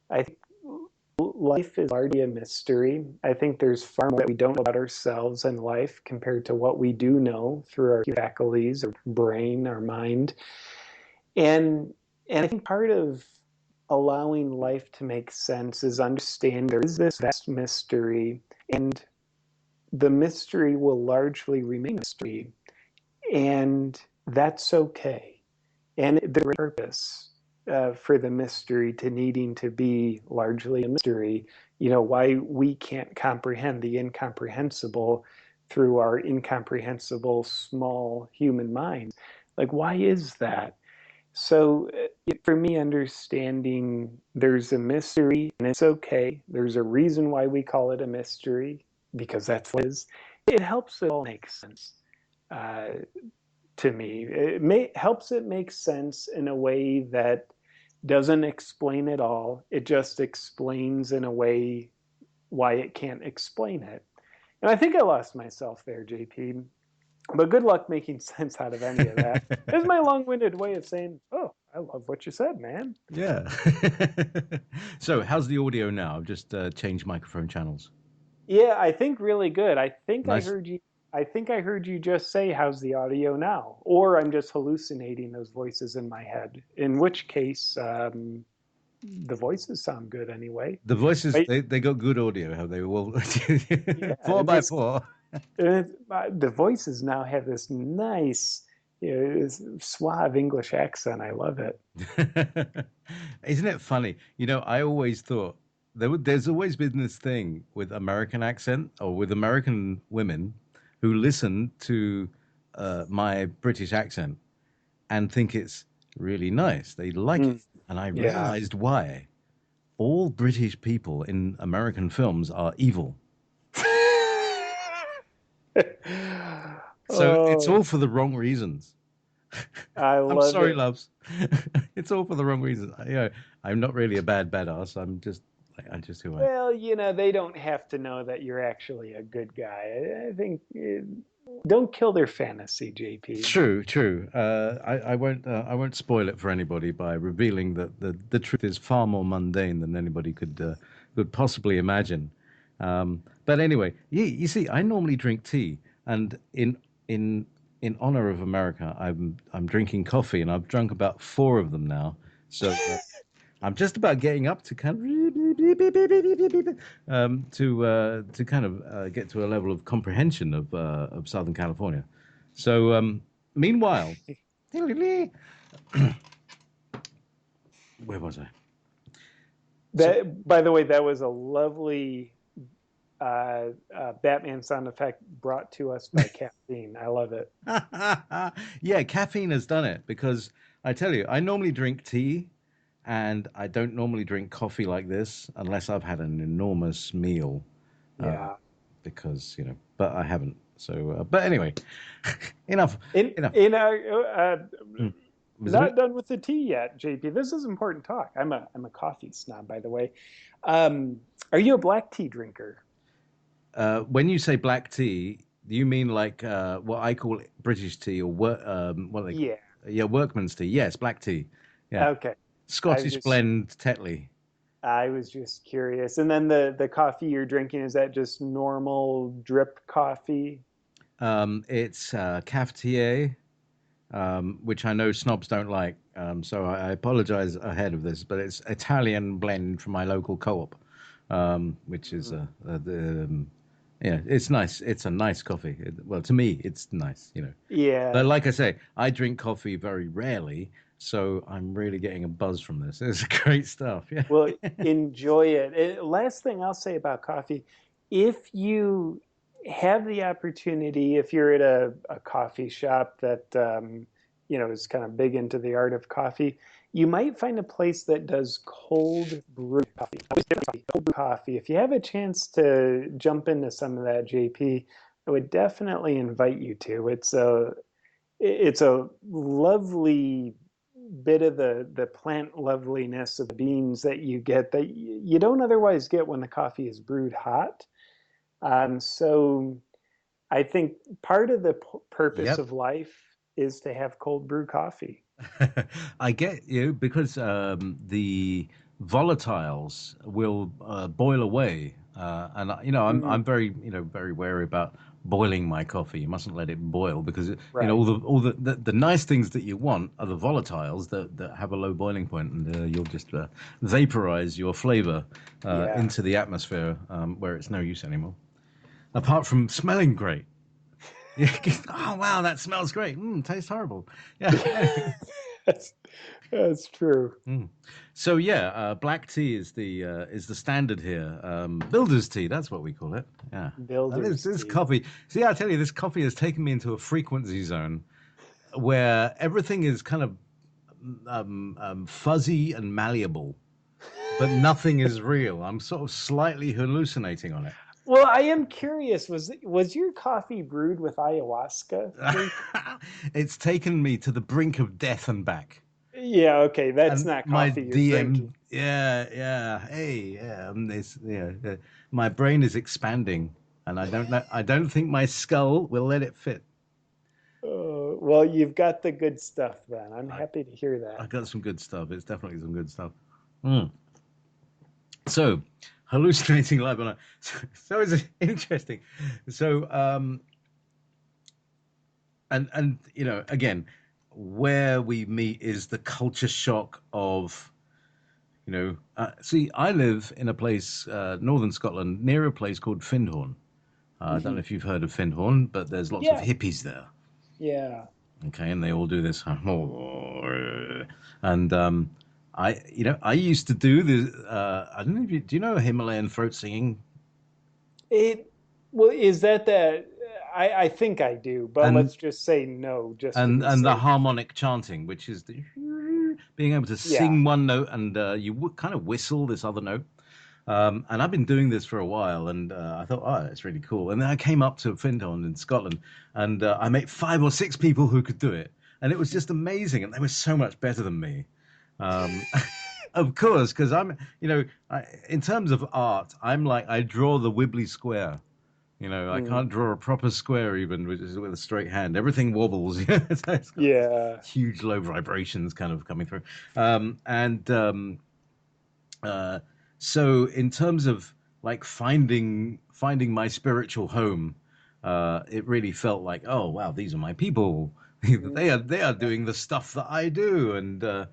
I think life is already a mystery. I think there's far more that we don't know about ourselves and life compared to what we do know through our faculties, our brain, our mind. And and I think part of allowing life to make sense is understand there is this vast mystery, and the mystery will largely remain a mystery, and that's okay. And there's a purpose for the mystery to needing to be largely a mystery. Why we can't comprehend the incomprehensible through our incomprehensible small human minds. Like, why is that? So, for me, understanding there's a mystery and it's okay. There's a reason why we call it a mystery because that's what it is. It helps it all make sense. Uh, to me. Helps it make sense in a way that doesn't explain it all. It just explains in a way why it can't explain it. And I think I lost myself there, JP. But good luck making sense out of any of that. This is my long-winded way of saying, oh, I love what you said, man. Yeah. So, how's the audio now? I've just changed microphone channels. Yeah, I think really good. Nice. I think I heard you just say, how's the audio now? Or I'm just hallucinating those voices in my head. In which case, the voices sound good anyway. The voices, But they got good audio, have they? Well, yeah, four by four. the voices now have this nice, this suave English accent. I love it. Isn't it funny? I always thought there's always been this thing with American accent or with American women who listen to my British accent and think it's really nice. They like it. Mm, And I yeah. realized why. All British people in American films are evil. So it's Oh, all for the wrong reasons. I I'm love sorry, it. loves. It's all for the wrong reasons. I'm not really a badass. I'm just who I am. Well, they don't have to know that you're actually a good guy. I think don't kill their fantasy, JP. True, true. I won't spoil it for anybody by revealing that the truth is far more mundane than anybody could possibly imagine. But anyway, you see, I normally drink tea, and in in honor of America, I'm drinking coffee, and I've drunk about four of them now. So I'm just about getting up to kind of to kind of get to a level of comprehension of Southern California. So meanwhile, where was I? So That, by the way, that was a lovely Batman sound effect brought to us by caffeine. I love it. yeah, caffeine has done it because I tell you, I normally drink tea and I don't normally drink coffee like this unless I've had an enormous meal. Uh, Yeah. because but I haven't. So, but anyway, enough, enough. In our Hmm. Was it me? not done with the tea yet, JP. This is important talk. I'm a coffee snob, by the way. Are you a black tea drinker? When you say black tea, do you mean like what I call British tea or what do they call Yeah. it? Yeah, workman's tea. Yes, black tea. Yeah, Okay. I was Scottish just blend Tetley. I was just curious. And then the coffee you're drinking, is that just normal drip coffee? It's cafetier, which I know snobs don't like. So I apologize ahead of this, but it's Italian blend from my local co-op, which is Mm. the yeah, it's nice. It's a nice coffee. Well, to me, it's nice. But Yeah. like I say, I drink coffee very rarely, so I'm really getting a buzz from this. It's great stuff. Yeah. Well, enjoy it. Last thing I'll say about coffee, if you have the opportunity, if you're at a coffee shop that is kind of big into the art of coffee, you might find a place that does cold brew coffee. Cold brew coffee. If you have a chance to jump into some of that, JP, I would definitely invite you to. It's a lovely bit of the plant loveliness of the beans that you get that you don't otherwise get when the coffee is brewed hot. So I think part of the purpose Yep. of life is to have cold brew coffee. I get you because the volatiles will boil away, and I'm Mm, very very wary about boiling my coffee. You mustn't let it boil because right. all the nice things that you want are the volatiles that have a low boiling point, and you'll just vaporize your flavor Yeah. into the atmosphere where it's no use anymore. Apart from smelling great. Yeah. Oh wow, that smells great. Tastes horrible. Yeah. that's, that's true. Mm. So yeah, black tea is the standard here. Builder's tea, that's what we call it. Yeah. And this Builder's this tea. coffee. See, I tell you, this coffee has taken me into a frequency zone where everything is kind of fuzzy and malleable, but nothing is real. I'm sort of slightly hallucinating on it. Well, I am curious. Was your coffee brewed with ayahuasca, JP? It's taken me to the brink of death and back. Yeah, okay, that's And not my coffee you're drinking. DM, yeah, hey, yeah, my brain is expanding, and I don't know, I don't think my skull will let it fit. Well, you've got the good stuff then. I'm I, happy to hear I that. got some good stuff. It's definitely some good stuff. Mm. So, hallucinating live on a, so it's interesting. So, and again, where we meet is the culture shock of see, I live in a place, northern Scotland, near a place called Findhorn. I don't know Hmm. if you've heard of Findhorn, but there's lots of Yeah, hippies there. yeah. Okay, and they all do this, and I used to do this. I don't know if do you know Himalayan throat singing It well, is that? I think I do, but and let's just say no, just to and be and the safe. harmonic chanting, which is being able to Yeah, sing one note and you would kind of whistle this other note. And I've been doing this for a while, and I thought, oh, that's really cool. And then I came up to Findhorn in Scotland, and I met five or six people who could do it, and it was just amazing. And they were so much better than me. Um, of course, because in terms of art, I'm like I draw the wibbly square. I mm, can't draw a proper square even with a straight hand. Everything wobbles. It's got yeah. huge low vibrations kind of coming through. And uh, so, in terms of like finding my spiritual home. It really felt like, oh wow, these are my people. Mm, They are doing the stuff that I do, and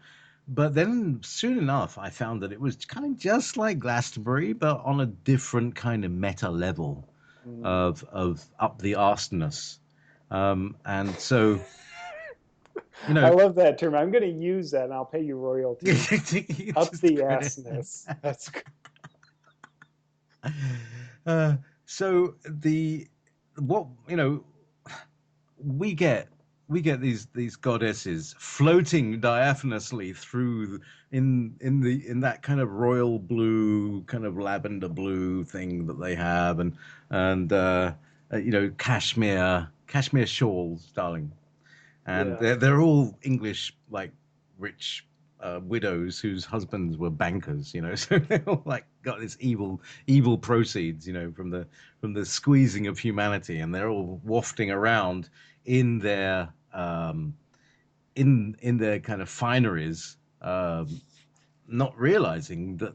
but then soon enough, I found that it was kind of just like Glastonbury, but on a different kind of meta level mm. of up the arseness. And so, you I know, love that term. I'm going to use that, and I'll pay you royalties. Up just the credit. assness. That's good. Uh, so the what we get we get these goddesses floating diaphanously through in that kind of royal blue, kind of lavender blue thing that they have, and cashmere shawls, darling, and Yeah. they're all English, like rich widows whose husbands were bankers, so they all like got this evil proceeds, from the squeezing of humanity, and they're all wafting around in their in their kind of fineries, not realizing that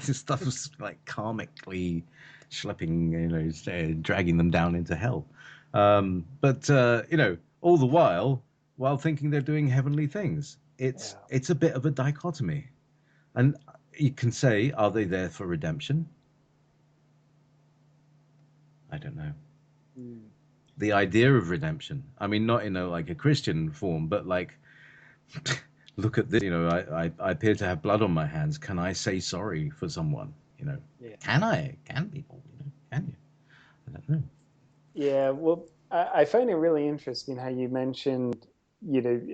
this stuff was like karmically schlepping, dragging them down into hell. But all the while thinking they're doing heavenly things. It's Yeah. it's a bit of a dichotomy, and you can say, are they there for redemption? I don't know. Mm. The idea of redemption. I mean, not in a Christian form, but like, look at this. I appear to have blood on my hands. Can I say sorry for someone? Yeah. Can I? Can people? Can you? I don't know. Yeah. Well, I find it really interesting how you mentioned,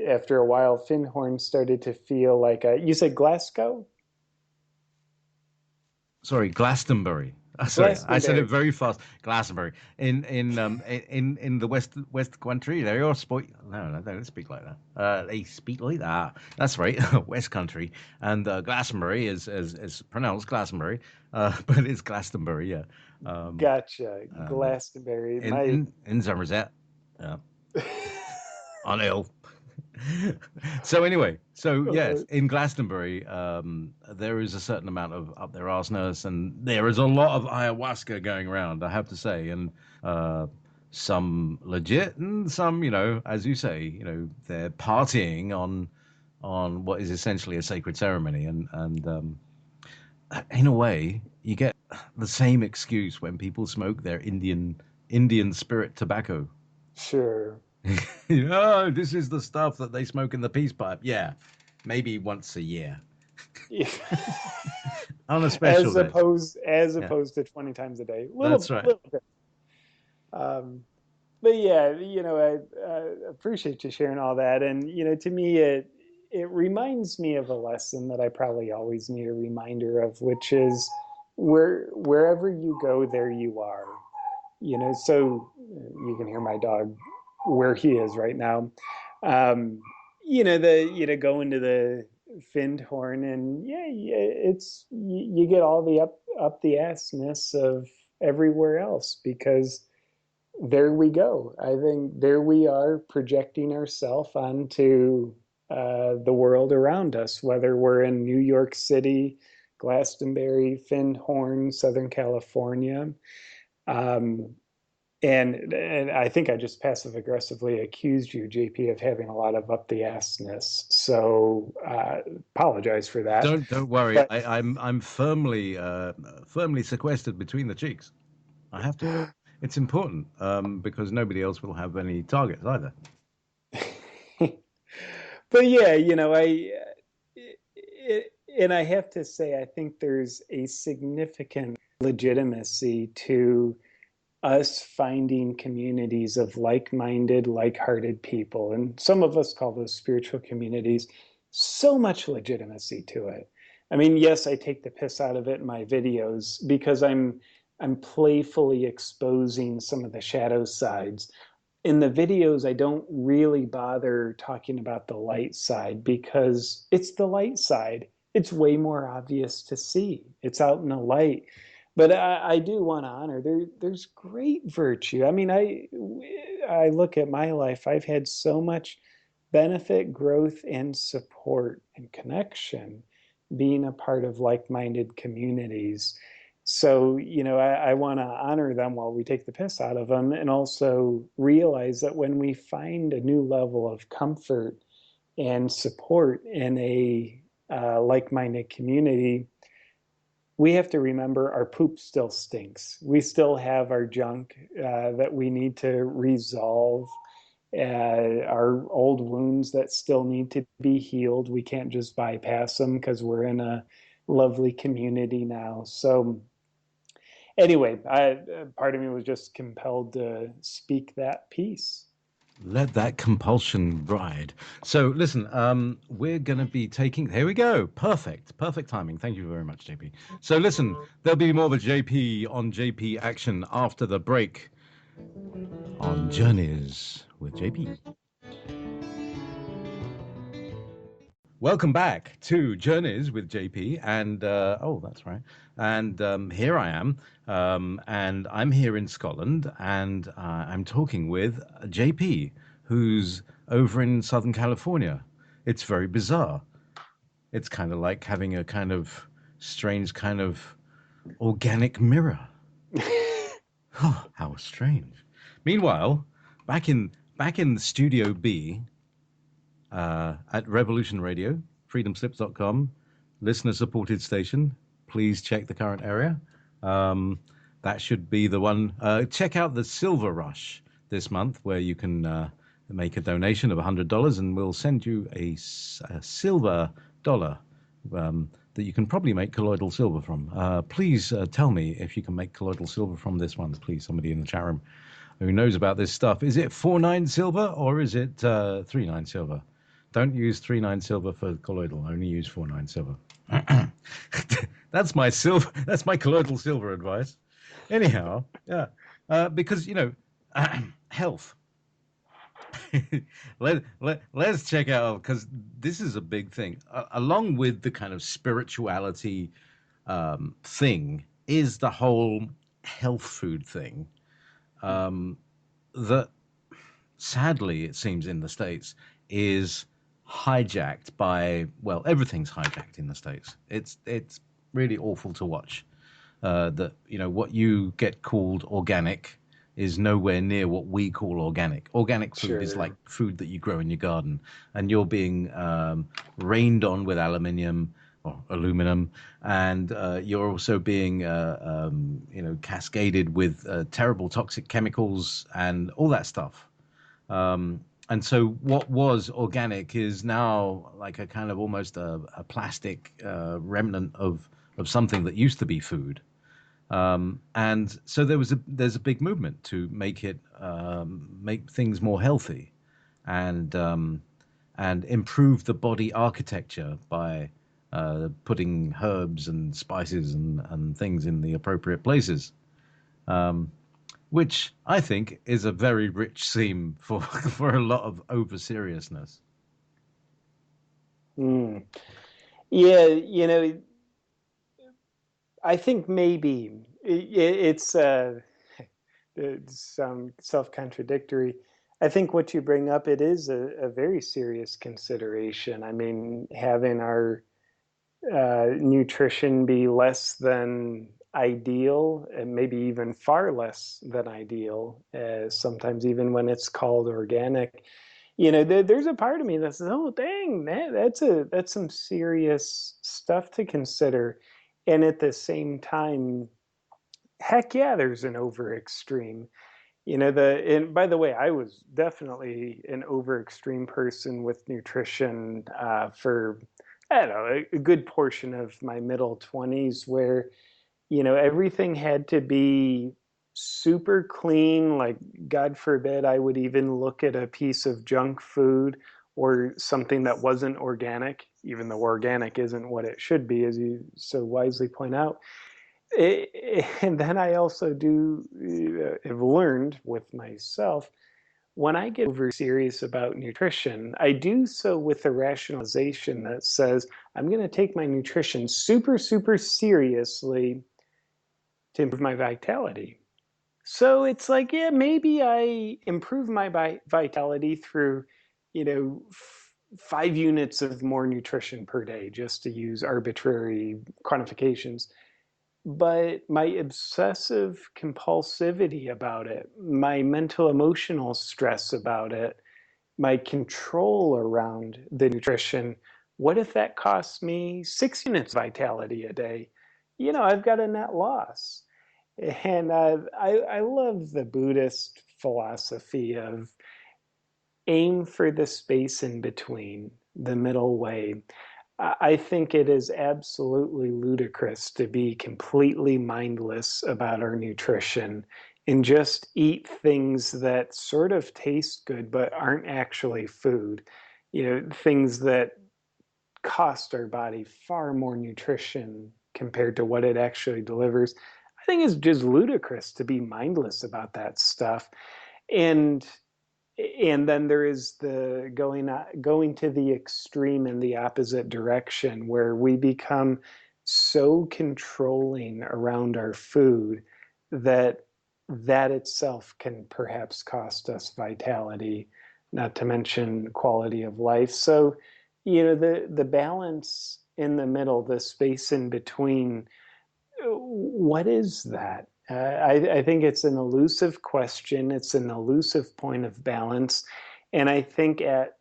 after a while, Finhorn started to feel like you said Glasgow? Sorry, Glastonbury. Sorry, I said it Glastonbury. very fast. Glastonbury in the west country. They all speak. No, they don't speak like that. They speak like that. That's right, West Country. And Glastonbury is pronounced Glastonbury, but it's Glastonbury. Yeah. Um, Gotcha. um, Glastonbury. in My in in Somerset. Yeah. On ill. So anyway, so yes, in Glastonbury, there is a certain amount of up their arseness, and there is a lot of ayahuasca going around, I have to say, and uh, some legit, and some, as you say, they're partying on what is essentially a sacred ceremony, and in a way, you get the same excuse when people smoke their Indian spirit tobacco. sure. This is the stuff that they smoke in the peace pipe. Yeah, maybe once a year Yeah. on a special as day. opposed as Yeah, opposed to 20 times a day. that's Little right. little bit. Um, but yeah, I appreciate you sharing all that. And to me, it reminds me of a lesson that I probably always need a reminder of, which is wherever you go, there you are. So you can hear my dog where he is right now. Um, go into the finned horn, and yeah, you get all the up the assness of everywhere else, because there we go. I think there we are projecting ourselves onto the world around us, whether we're in New York City, Glastonbury, Finned Horn, Southern California. Um, and I think I just passive aggressively accused you, JP, of having a lot of up the assness. So apologize for that. Don't worry. But I'm firmly sequestered between the cheeks. I have to. It's important, because nobody else will have any targets either. but yeah, and I have to say, I think there's a significant legitimacy to us finding communities of like-minded, like-hearted people. And some of us call those spiritual communities. So much legitimacy to it. I mean, yes, I take the piss out of it in my videos because I'm playfully exposing some of the shadow sides. In the videos, I don't really bother talking about the light side because it's the light side. It's way more obvious to see. It's out in the light. But I do want to honor there's great virtue. I mean, I look at my life. I've had so much benefit, growth, and support and connection being a part of like-minded communities. So, I want to honor them while we take the piss out of them, and also realize that when we find a new level of comfort and support in a like-minded community, we have to remember our poop still stinks. We still have our junk that we need to resolve, our old wounds that still need to be healed. We can't just bypass them because we're in a lovely community now. So, anyway, part of me was just compelled to speak that piece. Let that compulsion ride. So listen, we're going to be taking. Here we go. Perfect, perfect timing. Thank you very much, JP. So listen, there'll be more of a JP on JP action after the break on Journeys with JP. Welcome back to Journeys with JP, and oh, that's right. And here I am, and I'm here in Scotland, and I'm talking with JP, who's over in Southern California. It's very bizarre. It's kind of like having a kind of strange kind of organic mirror. Oh, how strange. Meanwhile, back in Studio B, at Revolution Radio, freedomslips.com, listener supported station. Please check the current area. That should be the one. Check out the Silver Rush this month, where you can make a donation of $100 and we'll send you a silver dollar that you can probably make colloidal silver from. Please tell me if you can make colloidal silver from this one, please, somebody in the chat room who knows about this stuff. Is it 4-9 silver or is it 3-9 silver? Don't use 3-9 silver for colloidal. Only use 4-9 silver. That's my silver. That's my colloidal silver advice. Anyhow, yeah, because health. Let's check out, because this is a big thing. Along with the kind of spirituality thing, is the whole health food thing. That sadly, it seems in the States, is hijacked by, well, everything's hijacked in the States. It's really awful to watch. That what you get called organic is nowhere near what we call organic. Organic food is like Sure. food that you grow in your garden, and you're being rained on with aluminium or aluminum, and you're also being cascaded with terrible toxic chemicals and all that stuff. And so what was organic is now like a kind of almost a plastic remnant of something that used to be food. And so there's a big movement to make things more healthy, and improve the body architecture by putting herbs and spices and things in the appropriate places. Which I think is a very rich theme for for a lot of over seriousness. Mm. Yeah, I think maybe it's self-contradictory. I think what you bring up, it is a very serious consideration. I mean, having our nutrition be less than ideal, and maybe even far less than ideal, sometimes even when it's called organic. There's a part of me that says, "Oh, dang, that's some serious stuff to consider." And at the same time, heck yeah, there's an over extreme. And by the way, I was definitely an over extreme person with nutrition for, I don't know, a good portion of my middle 20s, where everything had to be super clean. Like, God forbid I would even look at a piece of junk food or something that wasn't organic, even though organic isn't what it should be, as you so wisely point out. And then I also do have learned with myself, when I get over serious about nutrition, I do so with a rationalization that says I'm going to take my nutrition super, super seriously to improve my vitality. So it's like, yeah, maybe I improve my vitality through, 5 units of more nutrition per day, just to use arbitrary quantifications. but my obsessive compulsivity about it, my mental emotional stress about it, my control around the nutrition, what if that costs me 6 units vitality a day? I've got a net loss. And I love the Buddhist philosophy of aim for the space in between, the middle way. I think it is absolutely ludicrous to be completely mindless about our nutrition and just eat things that sort of taste good but aren't actually food. Things that cost our body far more nutrition compared to what it actually delivers. I think it's just ludicrous to be mindless about that stuff. And and then there is the going to the extreme in the opposite direction where we become so controlling around our food that that itself can perhaps cost us vitality, not to mention quality of life. So the balance in the middle, the space in between, what is that? I think it's an elusive question. It's an elusive point of balance. And I think at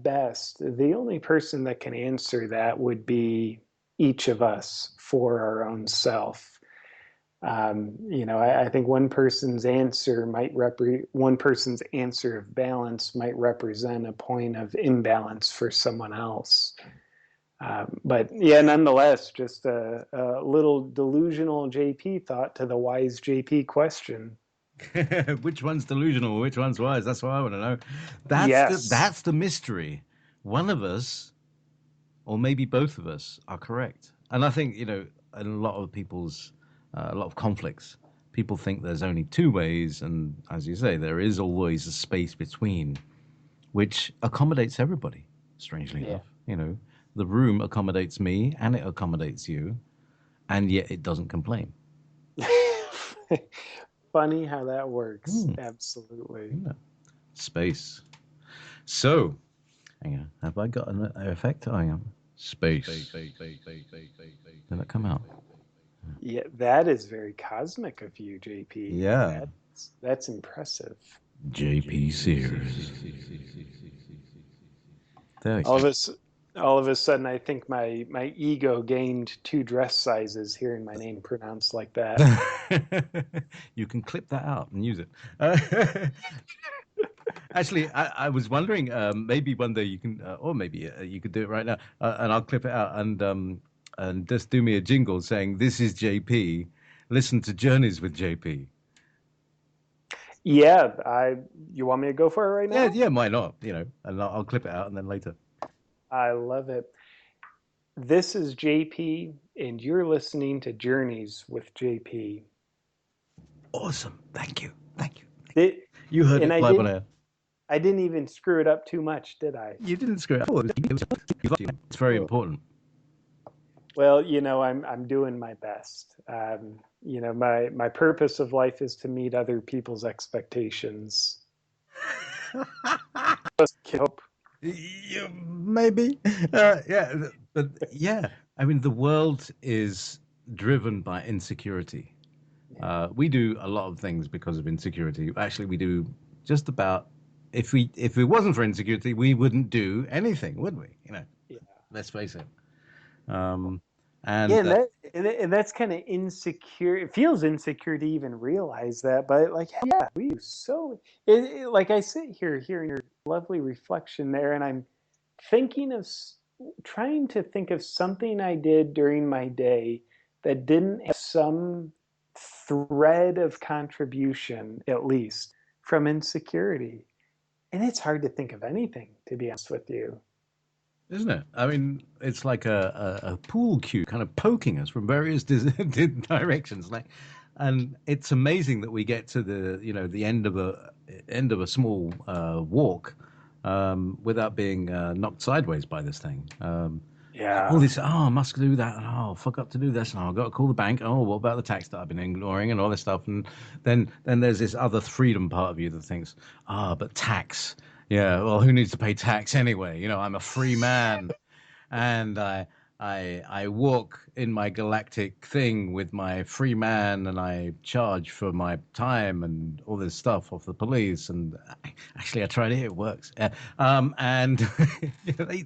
best, the only person that can answer that would be each of us for our own self. I think one person's answer of balance might represent a point of imbalance for someone else. But yeah, nonetheless, just a little delusional JP thought to the wise JP question. Which one's delusional? Which one's wise? That's what I want to know. Yes. That's the mystery. One of us, or maybe both of us, are correct. And I think a lot of people's a lot of conflicts. People think there's only two ways, and as you say, there is always a space between, which accommodates everybody. Strangely Yeah. enough, the room accommodates me and it accommodates you, and yet it doesn't complain. Funny how that works. Hmm, Absolutely. yeah. Space. So, hang on. Have I got an effect? Hang on. Space. Did that come out? Yeah, that is very cosmic of you, JP. Yeah. That's impressive. JP Sears. There All you of us all of a sudden I think my ego gained 2 dress sizes hearing my name pronounced like that. go. You can clip that out and use it. Actually, I was wondering, maybe one day you can, or maybe you could do it right now, and I'll clip it out and just do me a jingle saying, "This is JP. Listen to Journeys with JP." Yeah, you want me to go for it right Yeah, now? yeah, why not? And I'll clip it out and then later. I love it. This is JP, and you're listening to Journeys with JP. Awesome. Thank you. Thank you. It, You heard and it I live on didn't air. I didn't even screw it up too much, did I? You didn't screw it up. Oh, it's very Well, important. well, I'm doing my best. My purpose of life is to meet other people's expectations. Hope. Maybe. Yeah, but yeah, I mean, the world is driven by insecurity. Yeah, We do a lot of things because of insecurity. Actually, we do just about. If it wasn't for insecurity, we wouldn't do anything, would we? yeah. Let's face it. Um, and Yeah, and that's kind of insecure. It feels insecure to even realize that, but like, yeah, we do so. Like I sit here hearing your lovely reflection there, and I'm thinking of trying to think of something I did during my day that didn't have some thread of contribution, at least, from insecurity. And it's hard to think of anything, to be honest with you. isn't it? I mean, it's like a pool cue kind of poking us from various directions. And it's amazing that we get to the end of a small walk without being knocked sideways by this thing. All Yeah. this, I must do that. And, oh, forgot to do this. And I've got to call the bank. Oh, what about the tax that I've been ignoring and all this stuff? And then there's this other freedom part of you that thinks, but tax. Yeah, well, who needs to pay tax anyway? I'm a free man, and I walk in my galactic thing with my free man, and I charge for my time and all this stuff off the police. And actually, I tried it; it works. And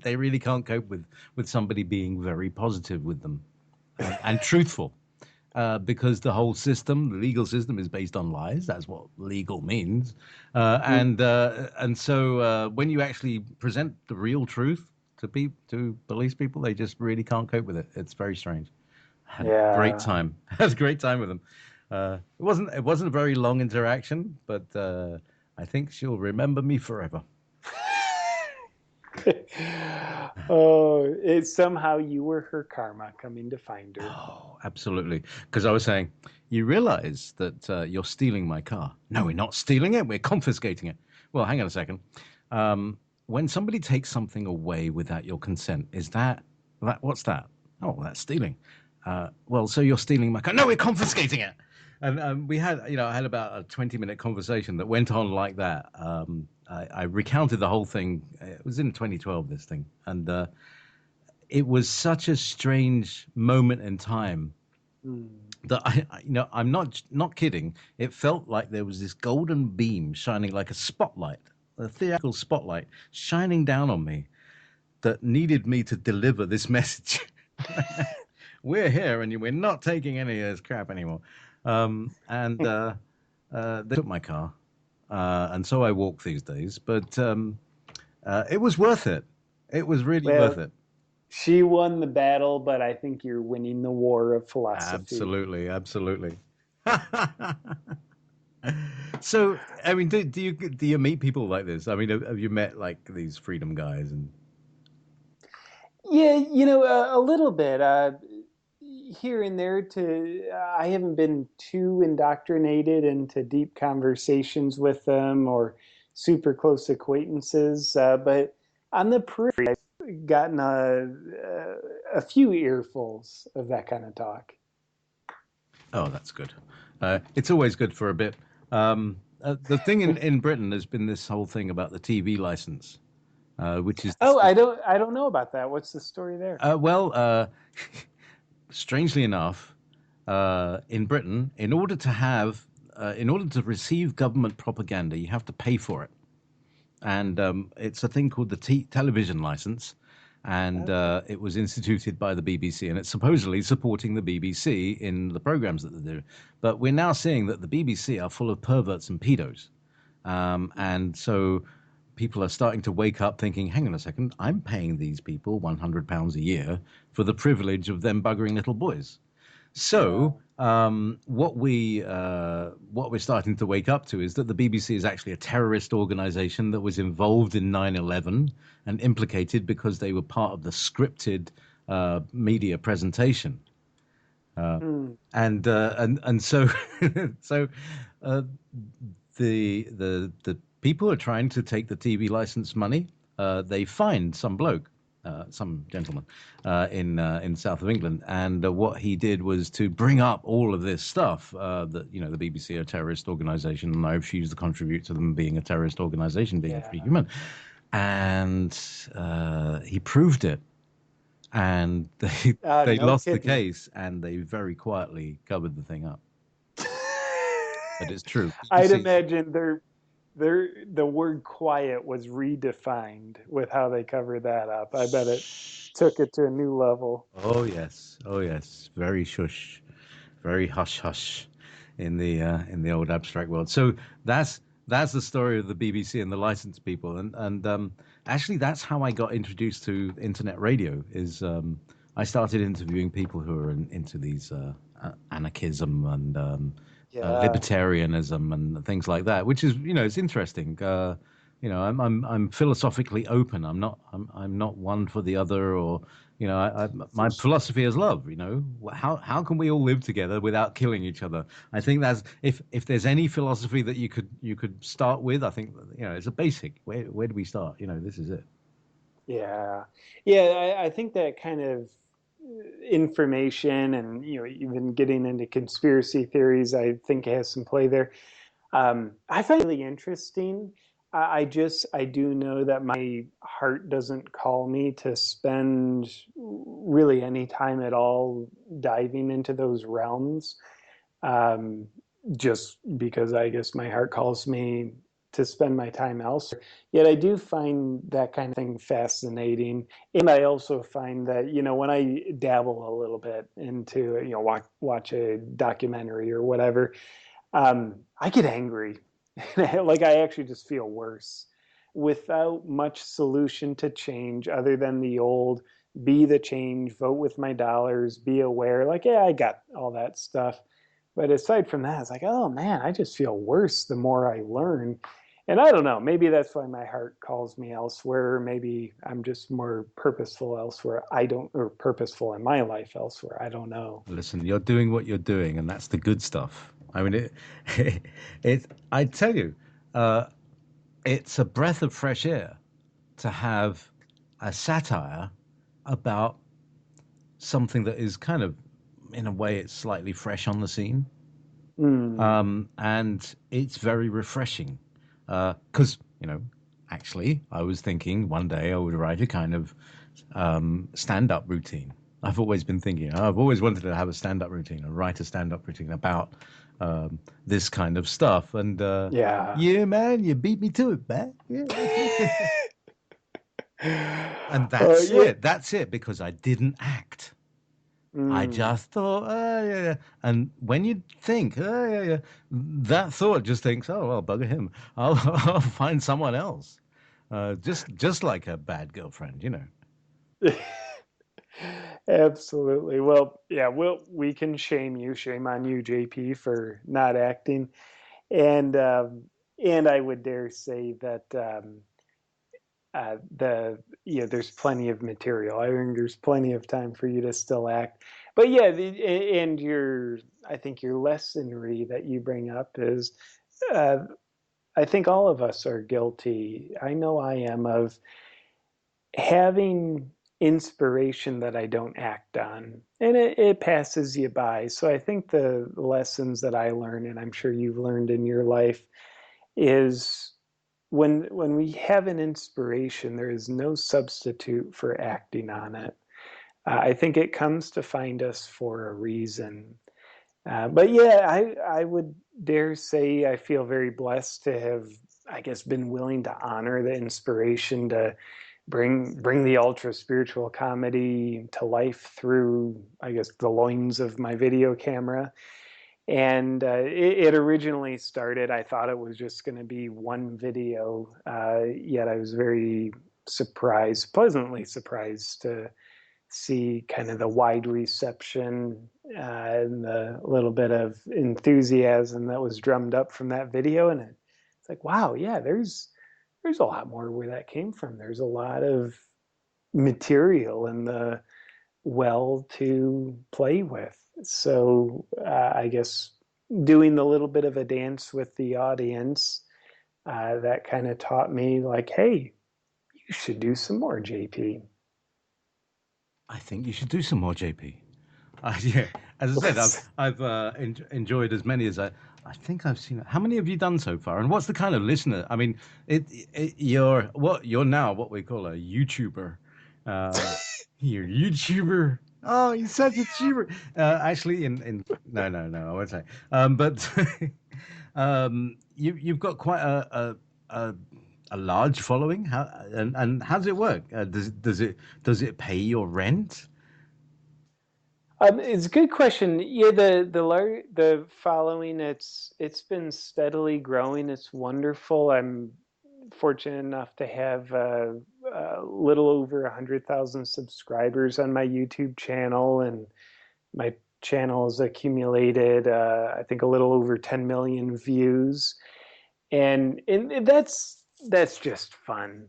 they really can't cope with somebody being very positive with them and truthful. Because the whole system, the legal system, is based on lies. That's what legal means, and so when you actually present the real truth to police people, they just really can't cope with it. It's very strange. Had a great Yeah. time. Had a great time with them. It wasn't a very long interaction, but I think she'll remember me forever. Oh, it's somehow you were her karma coming to find her. Oh, absolutely. Because I was saying, you realize that you're stealing my car. No, we're not stealing it. We're confiscating it. Well, hang on a second. When somebody takes something away without your consent, is that what's that? Oh, that's stealing. Well, so you're stealing my car. No, we're confiscating it. And I had about a 20-minute conversation that went on like that. I recounted the whole thing. It was in 2012, this thing. And it was such a strange moment in time Hmm. that I'm not kidding. It felt like there was this golden beam shining like a spotlight, a theatrical spotlight shining down on me that needed me to deliver this message. We're here, and we're not taking any of this crap anymore. And they took my car, and so I walk these days. But it was worth it. It was really worth Well, it. she won the battle, but I think you're winning the war of philosophy. Absolutely, absolutely. So, I mean, do you meet people like this? I mean, have you met like these freedom guys and Yeah, a little bit. Here and there I haven't been too indoctrinated into deep conversations with them or super close acquaintances. But on the periphery, I've gotten a few earfuls of that kind of talk. oh, that's good. It's always good for a bit. The thing in Britain has been this whole thing about the TV license, which is Oh, I don't know about that. What's the story there? well, strangely enough, in Britain, in order to receive government propaganda, you have to pay for it. And it's a thing called the television license, and Okay. it was instituted by the BBC, and it's supposedly supporting the BBC in the programs that they do. But we're now seeing that the BBC are full of perverts and pedos, and so people are starting to wake up thinking, hang on a second, I'm paying these people £100 a year for the privilege of them buggering little boys. Yeah. So what we're starting to wake up to is that the BBC is actually a terrorist organization that was involved in 9/11 and implicated because they were part of the scripted media presentation. Hmm. And so so uh, the people are trying to take the TV license money. They fined some bloke, some gentleman in south of England, and what he did was to bring up all of this stuff that the BBC are a terrorist organization, and I refuse to contribute to them being a terrorist organization, being a free Yeah. human. And he proved it, and they No lost the kidding. case, and they very quietly covered the thing up. But it's true. I'd BBC. imagine the word quiet was redefined with how they covered that up. I bet it took it to a new level. Oh yes, oh yes, very shush, very hush hush, in the old abstract world. So that's the story of the BBC and the licensed people, and actually that's how I got introduced to internet radio. Is I started interviewing people who are into these anarchism and Yeah. libertarianism and things like that, which is it's interesting. I'm philosophically open. I'm not one for the other, or my philosophy is love. How can we all live together without killing each other? I think that's if there's any philosophy that you could start with, I think it's a basic. Where do we start? This is it. Yeah. Yeah, I think that kind of information and even getting into conspiracy theories, I think has some play there. I find it really interesting. I do know that my heart doesn't call me to spend really any time at all diving into those realms. Um, just because I guess my heart calls me to spend my time elsewhere. Yet I do find that kind of thing fascinating. And I also find that, when I dabble a little bit into, watch a documentary or whatever, I get angry. Like I actually just feel worse without much solution to change other than the old be the change, vote with my dollars, be aware. Like, yeah, I got all that stuff. But aside from that, it's like, oh man, I just feel worse the more I learn. And I don't know, maybe that's why my heart calls me elsewhere. Maybe I'm just more purposeful elsewhere. I don't, or purposeful in my life elsewhere. I don't know. Listen, you're doing what you're doing, and that's the good stuff. I mean, it I tell you, uh, it's a breath of fresh air to have a satire about something that is kind of, in a way, it's slightly fresh on the scene. Mm. And it's very refreshing. Because, actually, I was thinking one day I would write a kind of stand up routine. I've always been thinking, I've always wanted to have a stand up routine and write a stand up routine about this kind of stuff. And Yeah. yeah, man, you beat me to it, man. Yeah. And Oh, that's yeah. it. That's it, because I didn't act. I Mm. just thought, oh, yeah, yeah. And when you think, oh, yeah, yeah, that thought just thinks, oh, well, bugger him. I'll find someone else. Just like a bad girlfriend. Absolutely. Well, yeah, we can shame on you, JP, for not acting. And I would dare say that there's plenty of material. I think there's plenty of time for you to still act. But yeah, and I think your lessonry that you bring up is, uh, I think all of us are guilty. I know I am of having inspiration that I don't act on, and it passes you by. So I think the lessons that I learned, and I'm sure you've learned in your life, is when we have an inspiration, there is no substitute for acting on it. I think it comes to find us for a reason. But yeah, I would dare say I feel very blessed to have, I guess, been willing to honor the inspiration to bring the ultra spiritual comedy to life through, I guess, the loins of my video camera. And it originally started, I thought it was just going to be one video, yet I was very surprised, pleasantly surprised, to see kind of the wide reception and the little bit of enthusiasm that was drummed up from that video. And it's like, wow, yeah, there's a lot more where that came from. There's a lot of material in the well to play with. So I guess doing the little bit of a dance with the audience, that kind of taught me, like, hey, you should do some more, JP. I think you should do some more, JP. Yeah, as I said, I've enjoyed as many as I think I've seen. How many have you done so far? And what's the kind of listener? I mean, you're now what we call a YouTuber. Uh, you're a YouTuber. Oh, you're such a tuber. Actually, in no, no, no, I won't say. But you've got quite a a large following. And how does it work? Does it pay your rent? It's a good question. Yeah, the following, it's been steadily growing. It's wonderful. I'm fortunate enough to have a little over 100,000 subscribers on my YouTube channel, and my channel has accumulated, I think, a little over 10 million views, and that's just fun.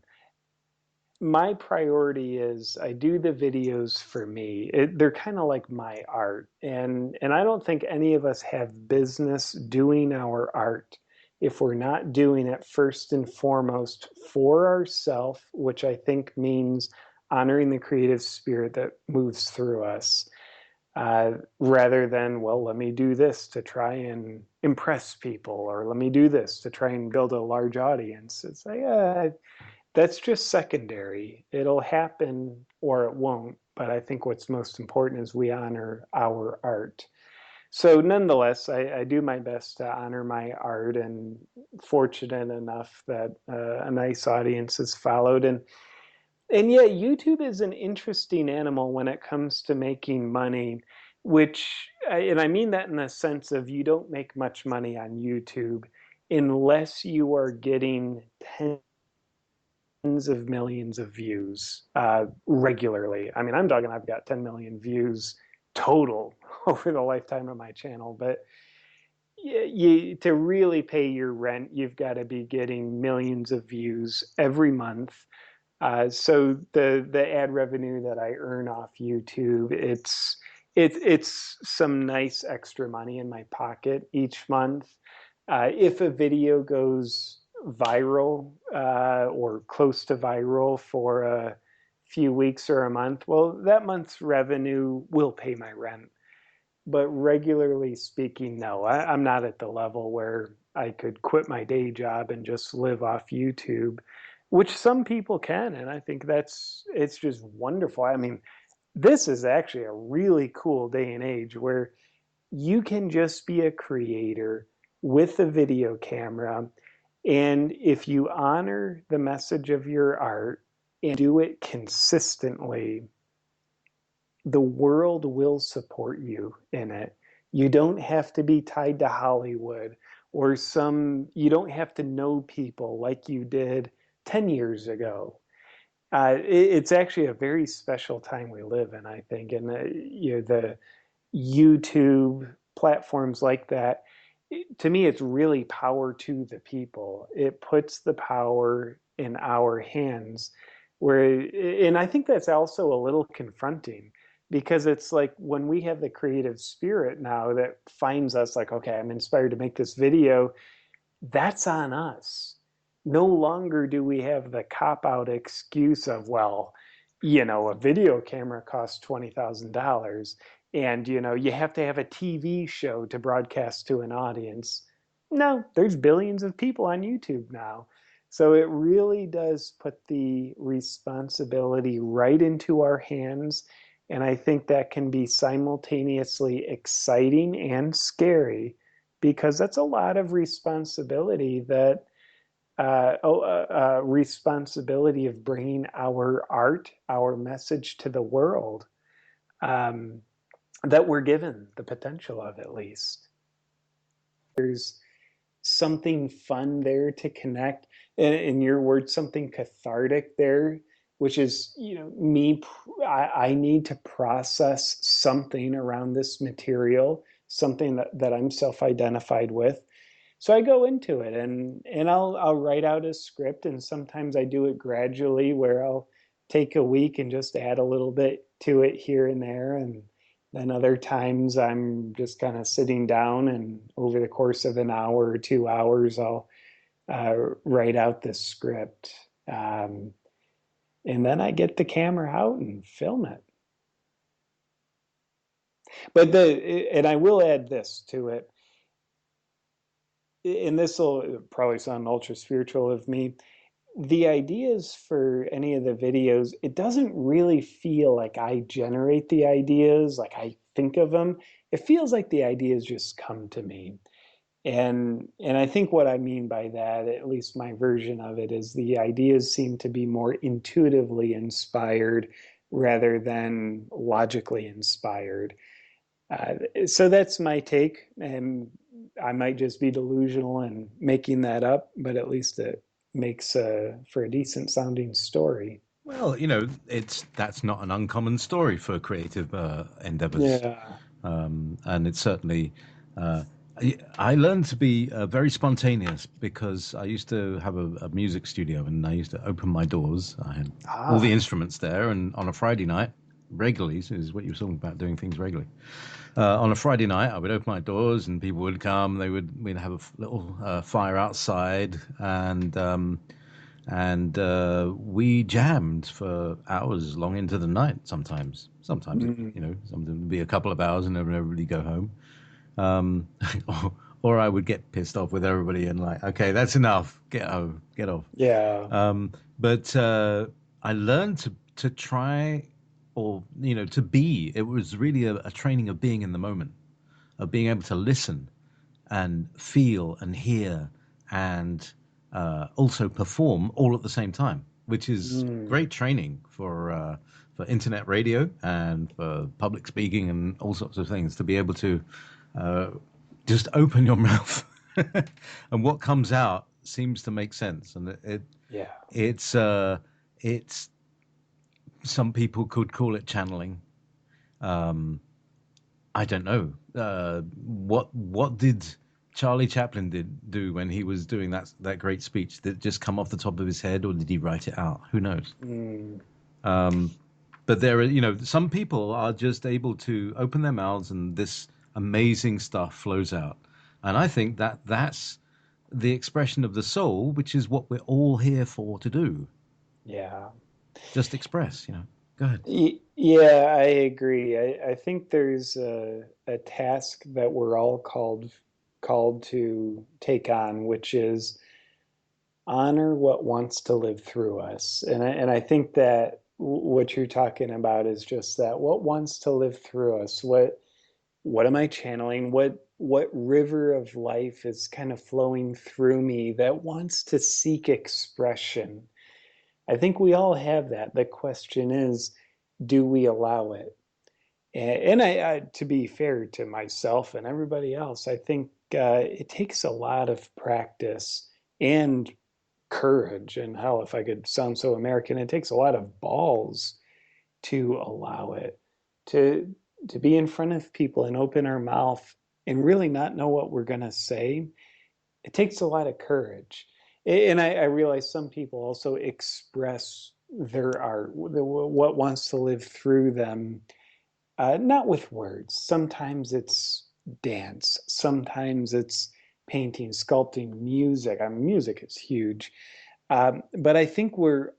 My priority is I do the videos for me. They're kind of like my art, and I don't think any of us have business doing our art if we're not doing it first and foremost for ourselves, which I think means honoring the creative spirit that moves through us. rather than, well, let me do this to try and impress people, or let me do this to try and build a large audience. It's like, that's just secondary. It'll happen or it won't. But I think what's most important is we honor our art. So nonetheless, I do my best to honor my art, and fortunate enough that a nice audience has followed. And yeah, YouTube is an interesting animal when it comes to making money, which, and I mean that in the sense of you don't make much money on YouTube unless you are getting tens of millions of views regularly. I mean, I'm talking, I've got 10 million views total over the lifetime of my channel, but to really pay your rent, you've got to be getting millions of views every month. So the ad revenue that I earn off YouTube, it's some nice extra money in my pocket each month. If a video goes viral or close to viral for a few weeks or a month, well, that month's revenue will pay my rent. But regularly speaking, no, I'm not at the level where I could quit my day job and just live off YouTube, which some people can. And I think it's just wonderful. I mean, this is actually a really cool day and age where you can just be a creator with a video camera. And if you honor the message of your art and do it consistently, the world will support you in it. You don't have to be tied to Hollywood or you don't have to know people like you did 10 years ago. It's actually a very special time we live in, I think. And the YouTube platforms like that, to me, it's really power to the people. It puts the power in our hands. And I think that's also a little confronting, because it's like when we have the creative spirit now that finds us like, okay, I'm inspired to make this video, that's on us. No longer do we have the cop out excuse of, well, a video camera costs $20,000 and, you have to have a TV show to broadcast to an audience. No, there's billions of people on YouTube now. So it really does put the responsibility right into our hands. And I think that can be simultaneously exciting and scary, because that's a lot of responsibility responsibility of bringing our art, our message to the world, um, that we're given the potential of, at least. There's something fun there to connect, in your words, something cathartic there, which is, me, I need to process something around this material, something that I'm self-identified with. So I go into it, and I'll write out a script, and sometimes I do it gradually, where I'll take a week and just add a little bit to it here and there. And then other times I'm just kind of sitting down, and over the course of an hour or 2 hours, I'll write out the script. And then I get the camera out and film it. And I will add this to it, and this will probably sound ultra spiritual of me. The ideas for any of the videos, it doesn't really feel like I generate the ideas, like I think of them. It feels like the ideas just come to me. And I think what I mean by that, at least my version of it, is the ideas seem to be more intuitively inspired rather than logically inspired. So that's my take, and I might just be delusional and making that up, but at least it makes for a decent sounding story. Well, that's not an uncommon story for creative endeavors, Yeah. and it's certainly. I learned to be very spontaneous because I used to have a music studio, and I used to open my doors. I had all the Ah. instruments there, and on a Friday night, regularly, so this is what you were talking about, doing things regularly. On a Friday night, I would open my doors, and people would come. We'd have a little fire outside, and and we jammed for hours long into the night. Sometimes Mm. sometimes it'd be a couple of hours and then everybody go home. Um, or I would get pissed off with everybody and like, okay, that's enough. Get home, get off. Yeah. But I learned to try, or to be. It was really a training of being in the moment, of being able to listen and feel and hear and also perform all at the same time, which is Mm. great training for internet radio and for public speaking and all sorts of things. To be able to uh, just open your mouth, and what comes out seems to make sense, and Yeah. it's it's some people could call it channeling. Um, I don't know. What did Charlie Chaplin did do when he was doing that great speech? Did it just come off the top of his head, or did he write it out? Who knows? Mm. Um, but there are, some people are just able to open their mouths and this amazing stuff flows out. And I think that's the expression of the soul, which is what we're all here for to do. Yeah. Just express. Go ahead. Yeah, I agree. I think there's a task that we're all called to take on, which is honor what wants to live through us. And I think that what you're talking about is just that. What wants to live through us? What am I channeling? What river of life is kind of flowing through me that wants to seek expression? I think we all have that. The question is, do we allow it? And to be fair to myself and everybody else, I think it takes a lot of practice and courage. And hell, if I could sound so American, it takes a lot of balls to allow it, to to be in front of people and open our mouth and really not know what we're gonna say. It takes a lot of courage. And I realize some people also express their art, what wants to live through them, not with words. Sometimes it's dance. Sometimes it's painting, sculpting, music. I mean, music is huge. But I think we're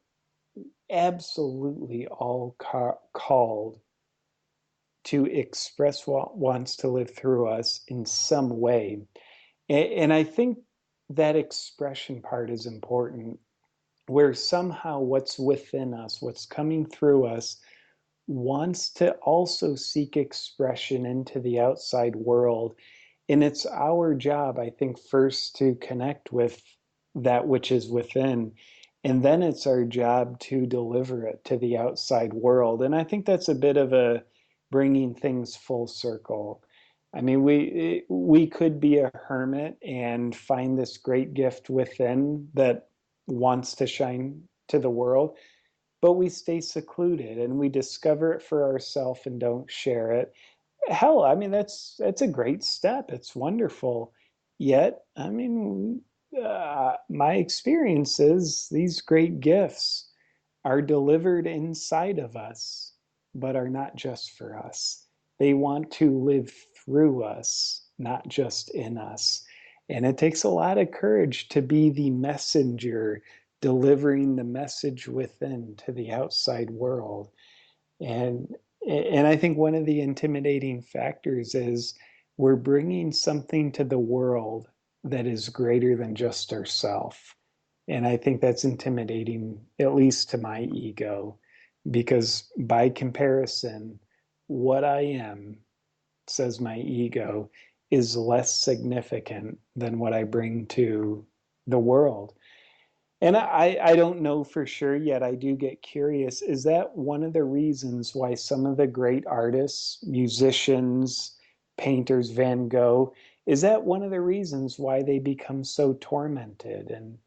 absolutely all called to express what wants to live through us in some way. And I think that expression part is important, where somehow what's within us, what's coming through us, wants to also seek expression into the outside world. And it's our job, I think, first to connect with that which is within. And then it's our job to deliver it to the outside world. And I think that's a bit of a bringing things full circle. I mean, we could be a hermit and find this great gift within that wants to shine to the world, but we stay secluded and we discover it for ourselves and don't share it. Hell, I mean, that's a great step. It's wonderful. Yet, I mean, my experience is these great gifts are delivered inside of us, but are not just for us. They want to live through us, not just in us. And it takes a lot of courage to be the messenger delivering the message within to the outside world. And and I think one of the intimidating factors is we're bringing something to the world that is greater than just ourself. And I think that's intimidating, at least to my ego, because by comparison, what I am, says my ego, is less significant than what I bring to the world. And I don't know for sure yet. I do get curious. Is that one of the reasons why some of the great artists, musicians, painters, Van Gogh, is that one of the reasons why they become so tormented and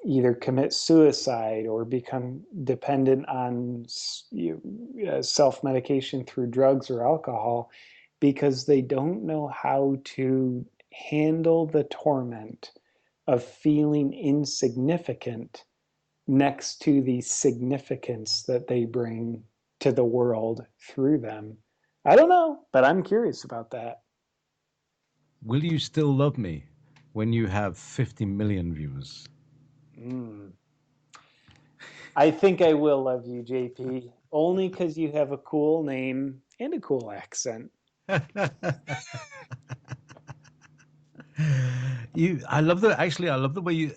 either commit suicide or become dependent on self medication through drugs or alcohol? Because they don't know how to handle the torment of feeling insignificant next to the significance that they bring to the world through them. I don't know, but I'm curious about that. Will you still love me when you have 50 million viewers? Mm. I think I will love you, JP, only because you have a cool name and a cool accent. I love the actually. I love the way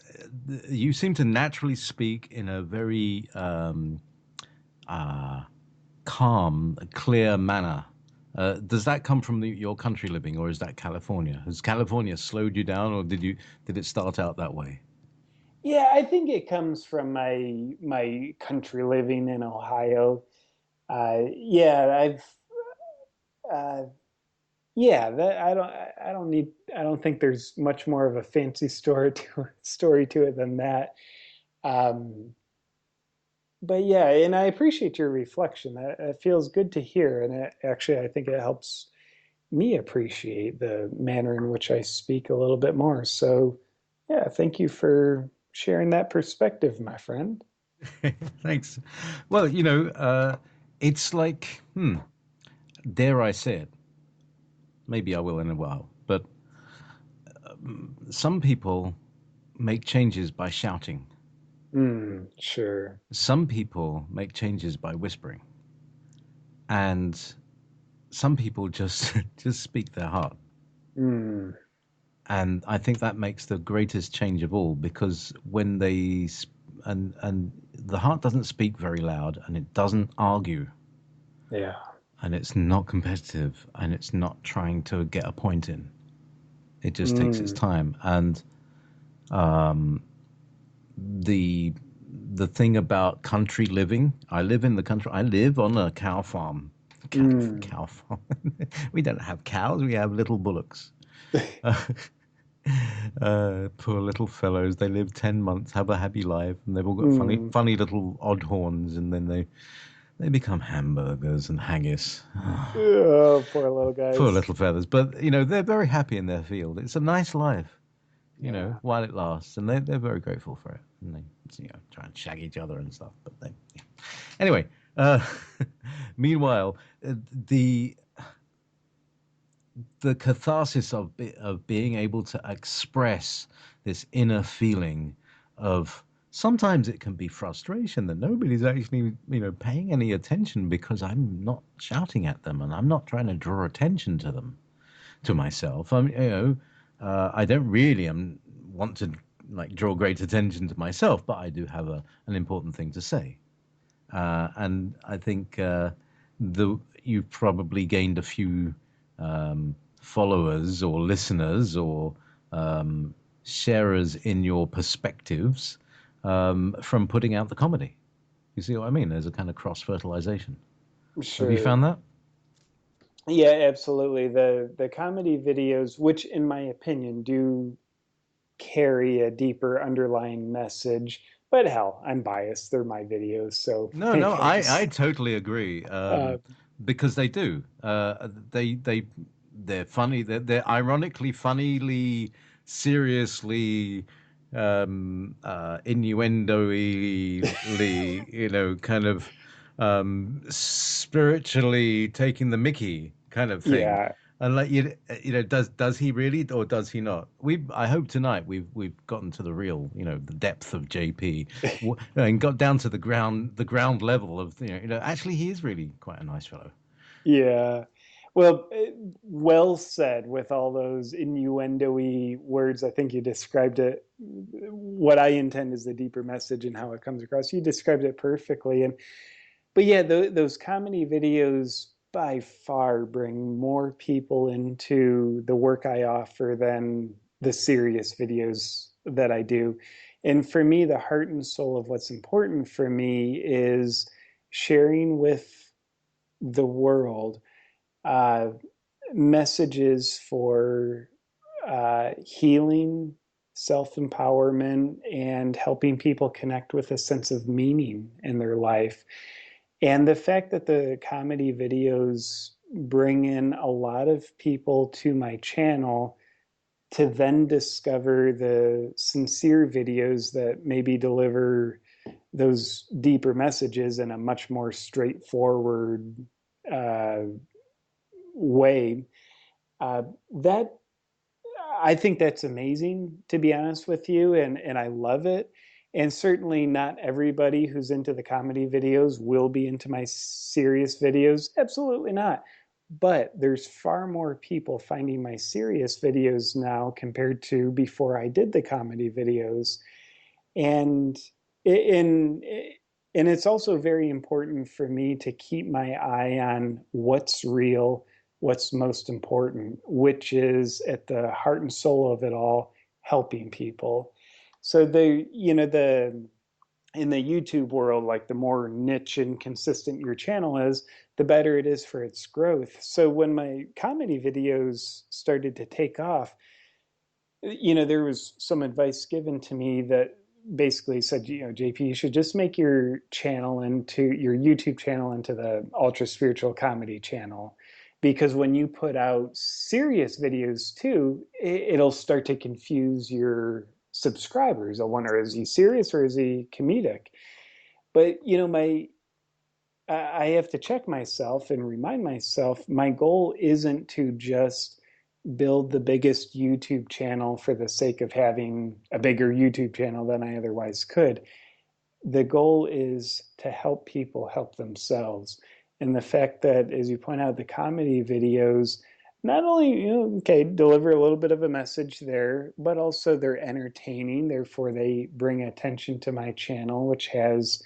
you seem to naturally speak in a very uh, calm, clear manner. Does that come from your country living, or is that California? Has California slowed you down, or did it start out that way? Yeah, I think it comes from my country living in Ohio. Yeah, uh, yeah, that I don't think there's much more of a fancy story to it than that. Um, but yeah, and I appreciate your reflection. That feels good to hear, and actually, I think it helps me appreciate the manner in which I speak a little bit more. So, yeah, thank you for sharing that perspective, my friend. Thanks. Well, it's like, dare I say it? Maybe I will in a while. But some people make changes by shouting. Sure. Some people make changes by whispering, and some people just just speak their heart. Mm, And I think that makes the greatest change of all because and the heart doesn't speak very loud and it doesn't argue yeah. and it's not competitive and it's not trying to get a point in. It just takes its Mm, time. And um, the the thing about country living, I live in the country. I live on a cow farm. mm. Cow farm. We don't have cows. We have little bullocks. Poor little fellows. They live 10 months, have a happy life, and they've all got Mm. funny little odd horns, and then they become hamburgers and haggis. Oh, poor little Poor guys. little feathers. But they're very happy in their field. It's a nice life, Yeah. while it lasts, and they're very grateful for it. And they try and shag each other and stuff. But they anyway. Uh, meanwhile, the the catharsis of being able to express this inner feeling of sometimes it can be frustration that nobody's actually paying any attention because I'm not shouting at them and I'm not trying to draw attention to myself. I don't really want to like draw great attention to myself, but I do have an important thing to say. And I think the you've probably gained a few followers or listeners or sharers in your perspectives from putting out the comedy. You see what I mean? There's a kind of cross fertilization. Have you Sure. found that? Yeah, absolutely. The comedy videos, which in my opinion do carry a deeper underlying message, but hell, I'm biased. They're my videos, so No, I no, I guess. totally agree. Uh, Because they do. They're funny. They're ironically, funnily, seriously, innuendo-y, kind of spiritually taking the Mickey kind of thing. yeah, And like does he really or does he not? I hope tonight we've gotten to the real, the depth of JP, and got down to the ground level of actually he is really quite a nice fellow. yeah. Well, well said with all those innuendo-y words. I think you described it. What I intend is the deeper message and how it comes across. You described it perfectly. But yeah, those comedy videos by far bring more people into the work I offer than the serious videos that I do. And for me, the heart and soul of what's important for me is sharing with the world uh, messages for healing, self empowerment, and helping people connect with a sense of meaning in their life. And the fact that the comedy videos bring in a lot of people to my channel to then discover the sincere videos that maybe deliver those deeper messages in a much more straightforward uh, way. That I think that's amazing, to be honest with you, and I love it. And certainly not everybody who's into the comedy videos will be into my serious videos. Absolutely not. But there's far more people finding my serious videos now compared to before I did the comedy videos. And in and it's also very important for me to keep my eye on what's real, what's most important, which is at the heart and soul of it all, helping people. So the in the YouTube world, like the more niche and consistent your channel is, the better it is for its growth. So when my comedy videos started to take off, there was some advice given to me that basically said, JP, you should just make your YouTube channel into the ultra spiritual comedy channel. Because when you put out serious videos too, it'll start to confuse your subscribers. They'll wonder, is he serious or is he comedic? But I have to check myself and remind myself my goal isn't to just build the biggest YouTube channel for the sake of having a bigger YouTube channel than I otherwise could. The goal is to help people help themselves. And the fact that, as you point out, the comedy videos not only, okay, deliver a little bit of a message there, but also they're entertaining. Therefore, they bring attention to my channel, which has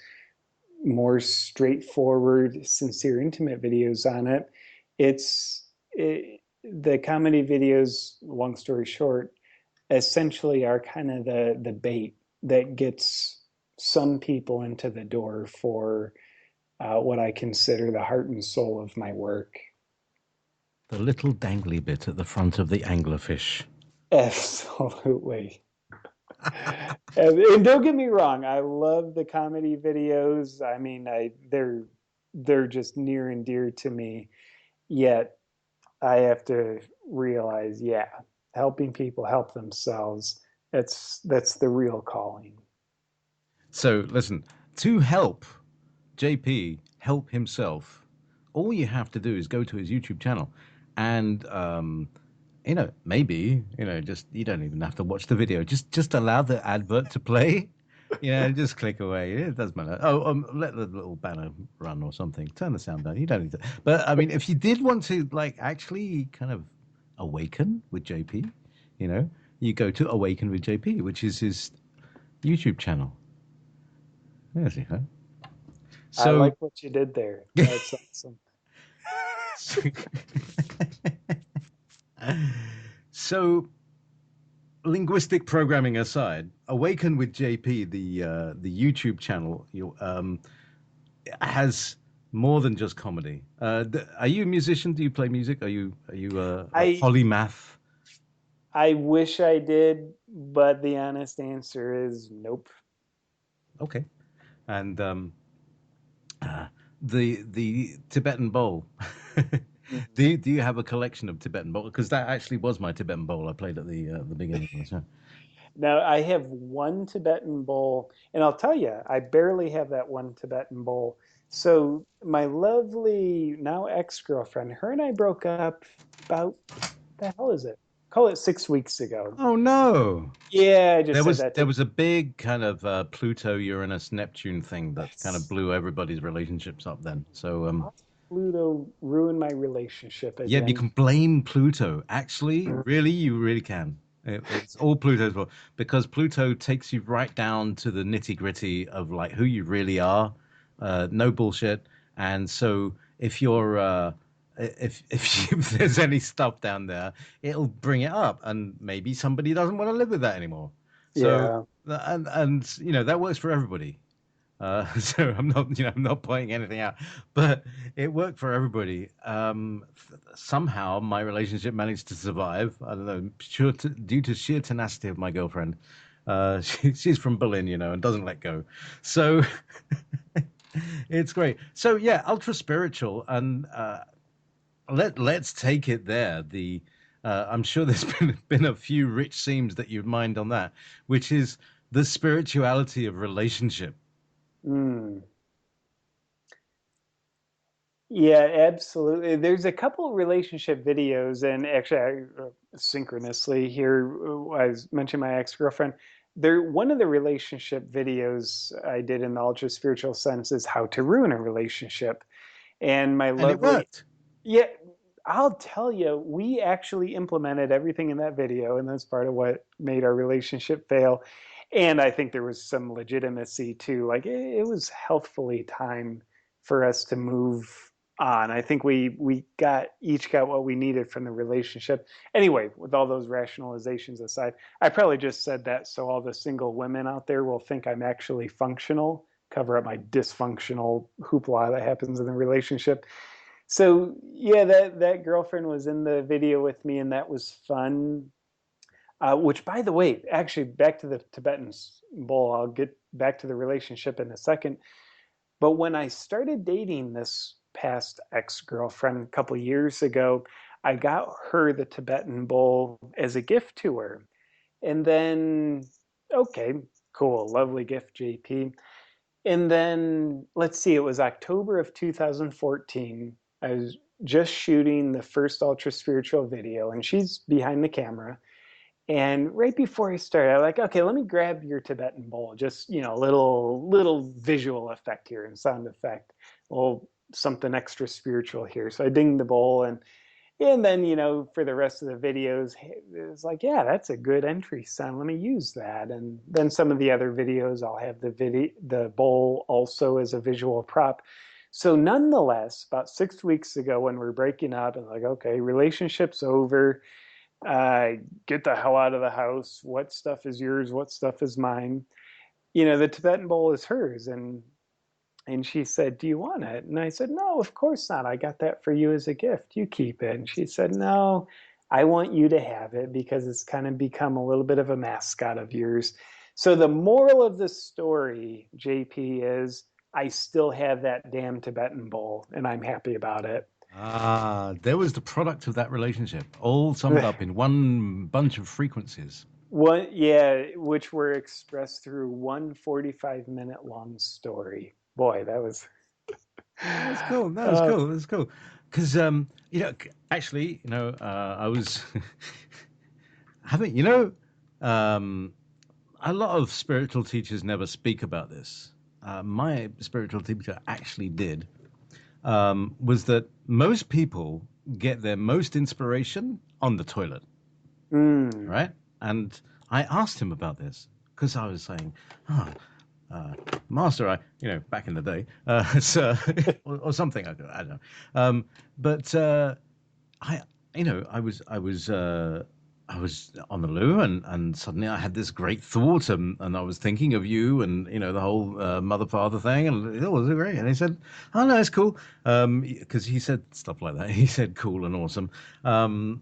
more straightforward, sincere, intimate videos on it. The comedy videos, long story short, essentially are kind of the bait that gets some people into the door for what I consider the heart and soul of my work. The little dangly bit at the front of the anglerfish. Absolutely. And don't get me wrong, I love the comedy videos. I mean, they're just near and dear to me. Yet I have to realize, yeah, helping people help themselves, that's the real calling. So listen, to help JP help himself, all you have to do is go to his YouTube channel and maybe, just you don't even have to watch the video. Just allow the advert to play. Just click away. It doesn't matter. Oh, let the little banner run or something. Turn the sound down. You don't need to. But I mean, if you did want to like actually kind of awaken with JP, you know, you go to Awaken with JP, which is his YouTube channel. There's you go. I So like what you did there. That's awesome. so linguistic programming aside, Awaken with JP, the YouTube channel, has more than just comedy. Are you a musician? Do you play music? Are you a I polymath? I wish I did, but the honest answer is nope. Okay, and uh, the Tibetan bowl. Do you have a collection of Tibetan bowl? Because that actually was my Tibetan bowl I played at the beginning of the show. Now I have one Tibetan bowl, and I'll tell you, I barely have that one Tibetan bowl. So my lovely now ex-girlfriend, her and I broke up about, the hell is it? Call it 6 weeks ago. Oh no! Yeah, I just There said was that there to was a big kind of Pluto, Uranus, Neptune thing that kind of yes. blew everybody's relationships up then. So Pluto ruined my relationship yeah, you again. can blame Pluto. Actually, really, you really can. It's all Pluto's fault because Pluto takes you right down to the nitty gritty of like who you really are. No bullshit. And so if there's any stuff down there, it'll bring it up, and maybe somebody doesn't want to live with that anymore. So Yeah. and that works for everybody. So I'm not pointing anything out, but it worked for everybody. Somehow my relationship managed to survive. I don't know, due to sheer tenacity of my girlfriend. She's from Berlin, and doesn't let go. So it's great. So yeah, ultra spiritual, and let's take it there. I'm sure there's been a few rich themes that you've mined on that, which is the spirituality of relationship. Mm. Yeah, absolutely. There's a couple relationship videos, and actually, synchronously here, I was mentioning my ex-girlfriend. one of the relationship videos I did in the ultra spiritual sense is how to ruin a relationship. And my And it lovely, worked. yeah, I'll tell you, we actually implemented everything in that video, and that's part of what made our relationship fail. And I think there was some legitimacy too. Like it was healthfully time for us to move on. I think we got each got what we needed from the relationship. Anyway, with all those rationalizations aside, I probably just said that so all the single women out there will think I'm actually functional, cover up my dysfunctional hoopla that happens in the relationship. So yeah, that girlfriend was in the video with me, and that was fun. Which, by the way, actually, back to the Tibetan bowl. I'll get back to the relationship in a second. But when I started dating this past ex-girlfriend a couple years ago, I got her the Tibetan bowl as a gift to her. And then, okay, cool, lovely gift, JP. And then, let's see, it was October of 2014. I was just shooting the first Ultra Spiritual video, and she's behind the camera. And right before I started, I'm like, okay, let me grab your Tibetan bowl. Just, a little visual effect here and sound effect. Well, something extra spiritual here. So I dinged the bowl, and then, for the rest of the videos, it was like, yeah, that's a good entry sound. Let me use that. And then some of the other videos, I'll have the bowl also as a visual prop. So nonetheless, about 6 weeks ago when we're breaking up, and like, okay, relationship's over. Get the hell out of the house. What stuff is yours? What stuff is mine? The Tibetan bowl is hers. And she said, "Do you want it?" And I said, "No, of course not. I got that for you as a gift. You keep it." And she said, "No, I want you to have it because it's kind of become a little bit of a mascot of yours." So the moral of the story, JP, is I still have that damn Tibetan bowl and I'm happy about it. Ah, there was the product of that relationship, all summed up in one bunch of frequencies. Yeah, which were expressed through one 45-minute long story. Boy, that was That was cool. That was uh, cool. That was cool. Because actually, I was having, um, a lot of spiritual teachers never speak about this. My spiritual teacher actually did. Was that most people get their most inspiration on the toilet, mm, right? And I asked him about this because I was saying, oh, uh, Master, back in the day, so, or something, I don't know. But I, I was on the loo, and suddenly I had this great thought, and I was thinking of you, and the whole mother father thing, and it was great. And he said, "Oh no, it's cool," because he said stuff like that. He said cool and awesome, and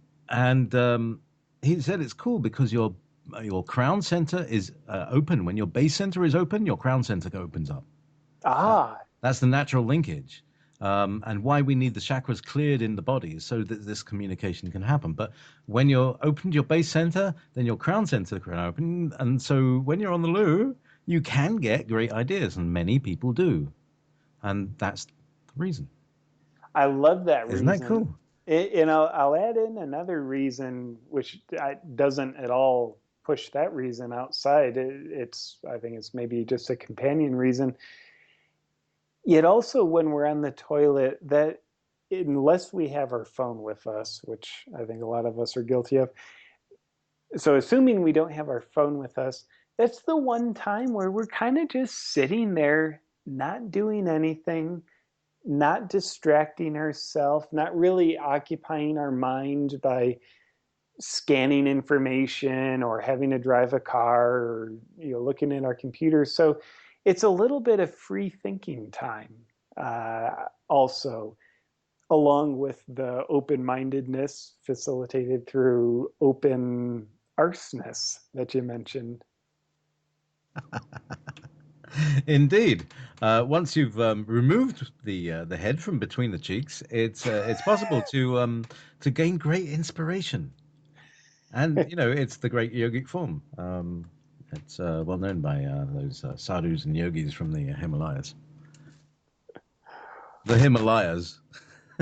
he said it's cool because your crown center is open. When your base center is open, your crown center opens up. That, ah, that's the natural linkage. And why we need the chakras cleared in the body so that this communication can happen. But when you're opened your base center, then your crown center can open. And so when you're on the loo, you can get great ideas, and many people do. And that's the reason. I love that Isn't that reason. cool? I'll add in another reason which doesn't at all push that reason outside. I think it's maybe just a companion reason. Yet also when we're on the toilet, that unless we have our phone with us, which I think a lot of us are guilty of, so assuming we don't have our phone with us, that's the one time where we're kind of just sitting there, not doing anything, not distracting ourselves, not really occupying our mind by scanning information or having to drive a car or looking at our computer. So it's a little bit of free thinking time, also, along with the open-mindedness facilitated through open arseness that you mentioned. Indeed. Once you've removed the head from between the cheeks, it's possible to gain great inspiration. And it's the great yogic form. It's well known by those sadhus and yogis from the Himalayas. The Himalayas.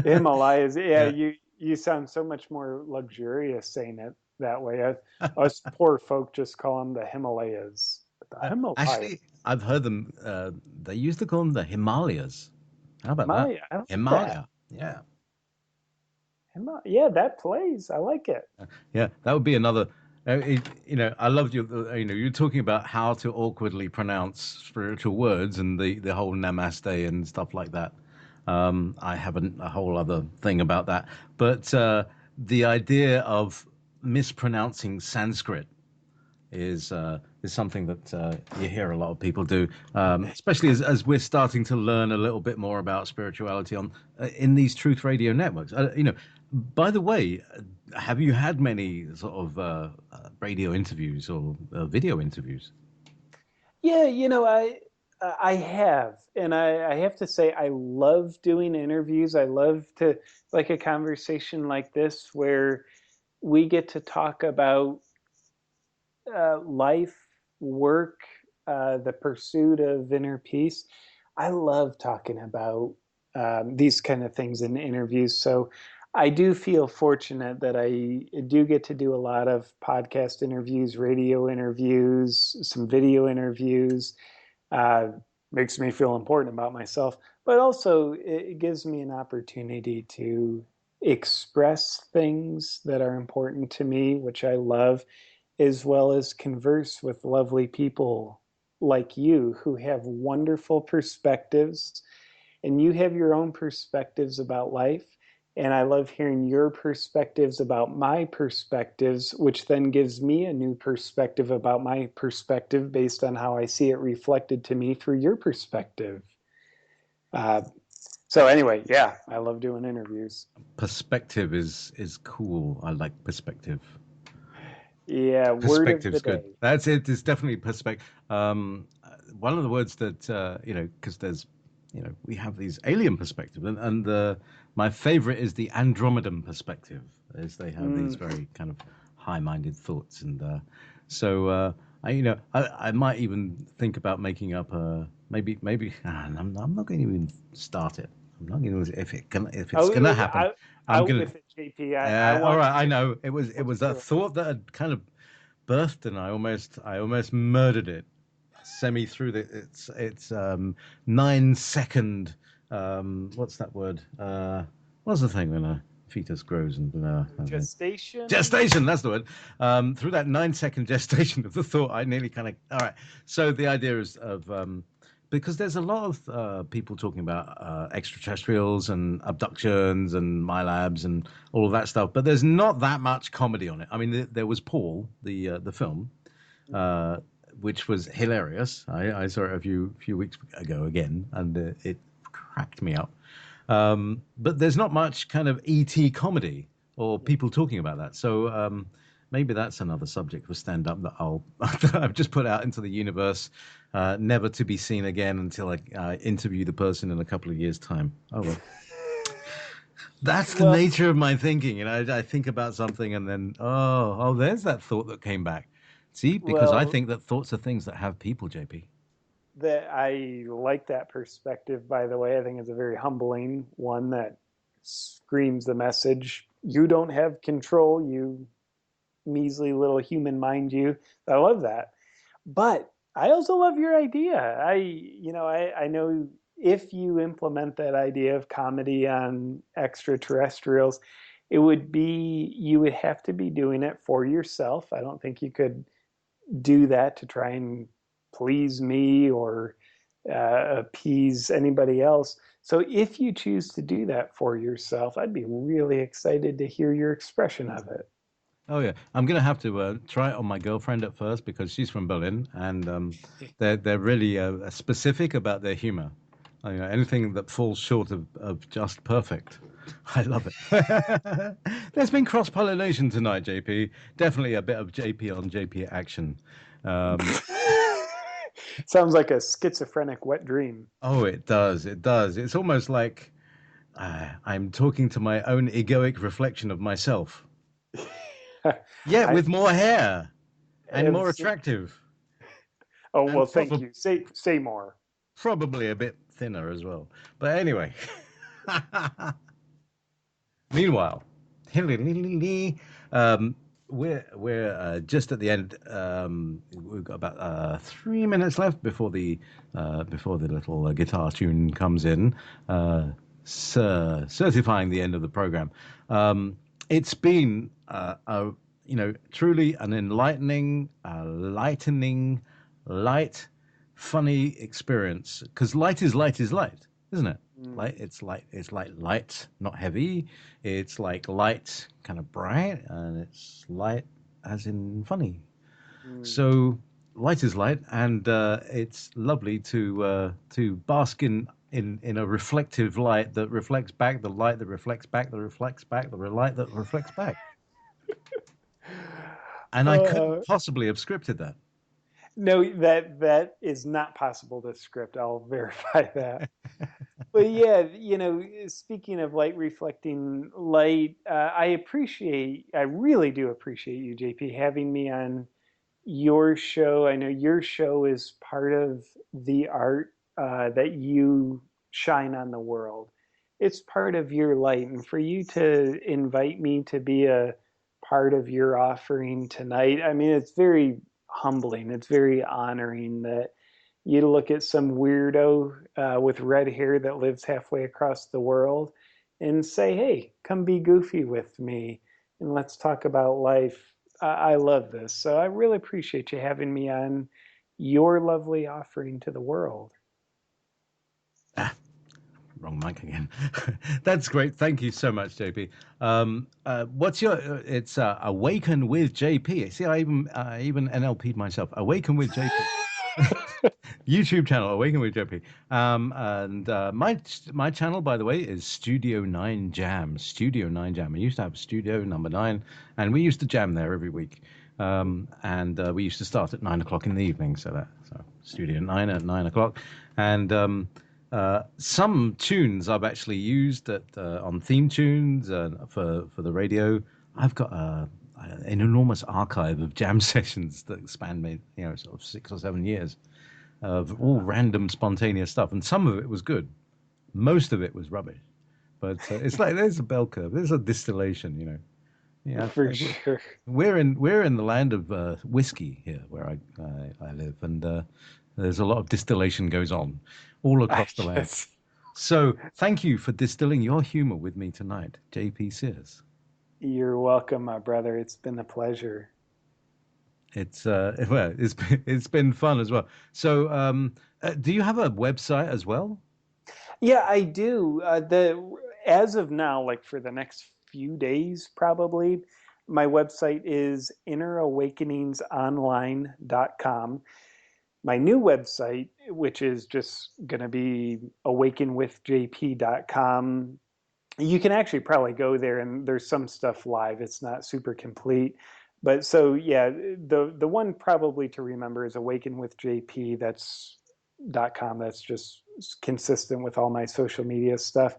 Himalayas, yeah, Yeah. you sound so much more luxurious saying it. that way. Us poor folk just call them the Himalayas. The Himalayas. Actually, I've heard them. They used to call them the Himalayas. How about that? Himalaya. I like that. Himalaya. Yeah. Yeah, that plays. I like it. Yeah, that would be another. I loved you. You're talking about how to awkwardly pronounce spiritual words and the whole namaste and stuff like that. I have a whole other thing about that, but the idea of mispronouncing Sanskrit is something that you hear a lot of people do, especially as we're starting to learn a little bit more about spirituality on in these Truth Radio networks. By the way, have you had many sort of radio interviews or video interviews? Yeah, I have, and I have to say I love doing interviews. I love to like a conversation like this where we get to talk about life, work, the pursuit of inner peace. I love talking about these kind of things in interviews. So I do feel fortunate that I do get to do a lot of podcast interviews, radio interviews, some video interviews. Uh, Makes me feel important about myself, but also it gives me an opportunity to express things that are important to me, which I love, as well as converse with lovely people like you who have wonderful perspectives, and you have your own perspectives about life. And I love hearing your perspectives about my perspectives, which then gives me a new perspective about my perspective based on how I see it reflected to me through your perspective. Uh, so anyway, yeah, I love doing interviews. Perspective is cool. I like perspective. Yeah, word of the Perspective's good. day. That's it. It's definitely perspective. One of the words that because there's, we have these alien perspectives, and my favorite is the Andromedan perspective, as they have these Mm. very kind of high-minded thoughts, and I might even think about making up a maybe I'm not going to even start it. I'm not going to if it's going to happen. I'm Out gonna. with it, JP. I All want right, I to know it was a hear it. thought that had kind of birthed, and I almost murdered it semi through it's 9 second what's that word, what's the thing when a fetus grows and Gestation. gestation, that's the word. Through that 9 second gestation of the thought, I nearly kind of, all right, so the idea is of because there's a lot of people talking about extraterrestrials and abductions and my labs and all of that stuff, but there's not that much comedy on it. I mean, there was Paul, the film, uh, which was hilarious. I saw it a few weeks ago again, and it cracked me up. But there's not much kind of ET comedy or people talking about that. So maybe that's another subject for stand up that I've just put out into the universe, never to be seen again until I interview the person in a couple of years' time. Oh well. That's the Well, nature of my thinking. I think about something and then, there's that thought that came back. See, because I well, think that thoughts are things that have people, JP. that I like that perspective. By the way, I think it's a very humbling one that screams the message: you don't have control. You measly little human mind. You. I love that. But I also love your idea. I know if you implement that idea of comedy on extraterrestrials, it would be, you would have to be doing it for yourself. I don't think you could do that to try and please me or appease anybody else. So if you choose to do that for yourself, I'd be really excited to hear your expression of it. Oh yeah, I'm gonna have to try it on my girlfriend at first because she's from Berlin, and they're really specific about their humor. Anything that falls short of just perfect, I love it. There's been cross pollination tonight, JP. Definitely a bit of JP on JP action. Um, Sounds like a schizophrenic wet dream. oh, it does. It does. It's almost like I'm talking to my own egoic reflection of myself. Yeah, I with more hair and have more seen. attractive. Oh well, And thank you. Say more. probably a bit thinner as well. But anyway, meanwhile, um, we're just at the end. We've got about 3 minutes left before the little guitar tune comes in, certifying the end of the program. It's been truly an enlightening, lightening, light, funny experience. Because light is light, isn't it? Mm, Light, it's like light, not heavy. It's like light, kind of bright, and it's light as in funny. mm. So light is light, and it's lovely to bask in a reflective light that reflects back the light that reflects back that reflects back the light that reflects back. And I couldn't Uh, possibly have scripted that. no, that is not possible to script. I'll verify that. But yeah, speaking of light reflecting light, I really do appreciate you, JP, having me on your show. I know your show is part of the art that you shine on the world. It's part of your light. And for you to invite me to be a part of your offering tonight, I mean, it's very humbling. It's very honoring that you look at some weirdo with red hair that lives halfway across the world and say, hey, come be goofy with me and let's talk about life. I love this. So I really appreciate you having me on your lovely offering to the world. Ah, wrong mic again. That's great. Thank you so much, JP. What's your? It's Awaken with JP. See, I even NLP'd myself. Awaken with JP. YouTube channel, Awaken with JP. And my channel, by the way, is Studio Nine Jam. Studio Nine Jam. I used to have Studio Number Nine, and we used to jam there every week. And we used to start at 9 o'clock in the evening. So Studio Nine at 9 o'clock, and some tunes I've actually used on theme tunes for the radio. I've got an enormous archive of jam sessions that span me, sort of 6 or 7 years of all random spontaneous stuff, and some of it was good. Most of it was rubbish. But it's like there's a bell curve. There's a distillation. Yeah, For sure. we're in the land of whiskey here where I live, and there's a lot of distillation goes on all I across the land. just, So thank you for distilling your humor with me tonight, JP Sears. you're welcome, my brother. It's been a pleasure. It's well, it's been fun as well. So do you have a website as well? Yeah, I do. The As of now, like for the next few days, probably, my website is innerawakeningsonline.com. My new website, which is just going to be awakenwithjp.com, you can actually probably go there and there's some stuff live. It's not super complete. But so yeah, the one probably to remember is awakenwithjp. That's .com. That's just consistent with all my social media stuff.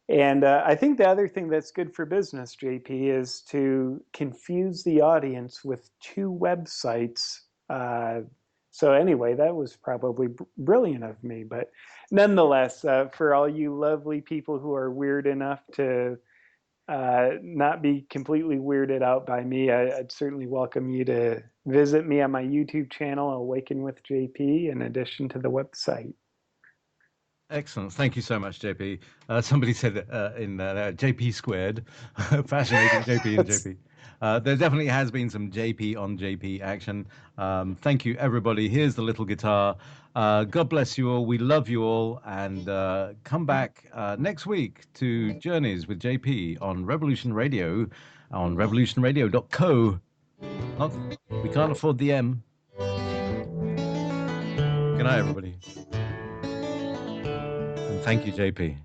And I think the other thing that's good for business, JP, is to confuse the audience with two websites. So anyway, that was probably brilliant of me. But nonetheless, for all you lovely people who are weird enough to not be completely weirded out by me, I'd certainly welcome you to visit me on my YouTube channel, Awaken with JP, in addition to the website. Excellent. Thank you so much, JP. Somebody said in JP squared, fascinating JP and That's JP. There definitely has been some JP on JP action. Thank you, everybody. Here's the little guitar. God bless you all. We love you all. And come back next week to Journeys with JP on Revolution Radio, on revolutionradio.co. Not, we can't afford the M. Good night, everybody. And thank you, JP.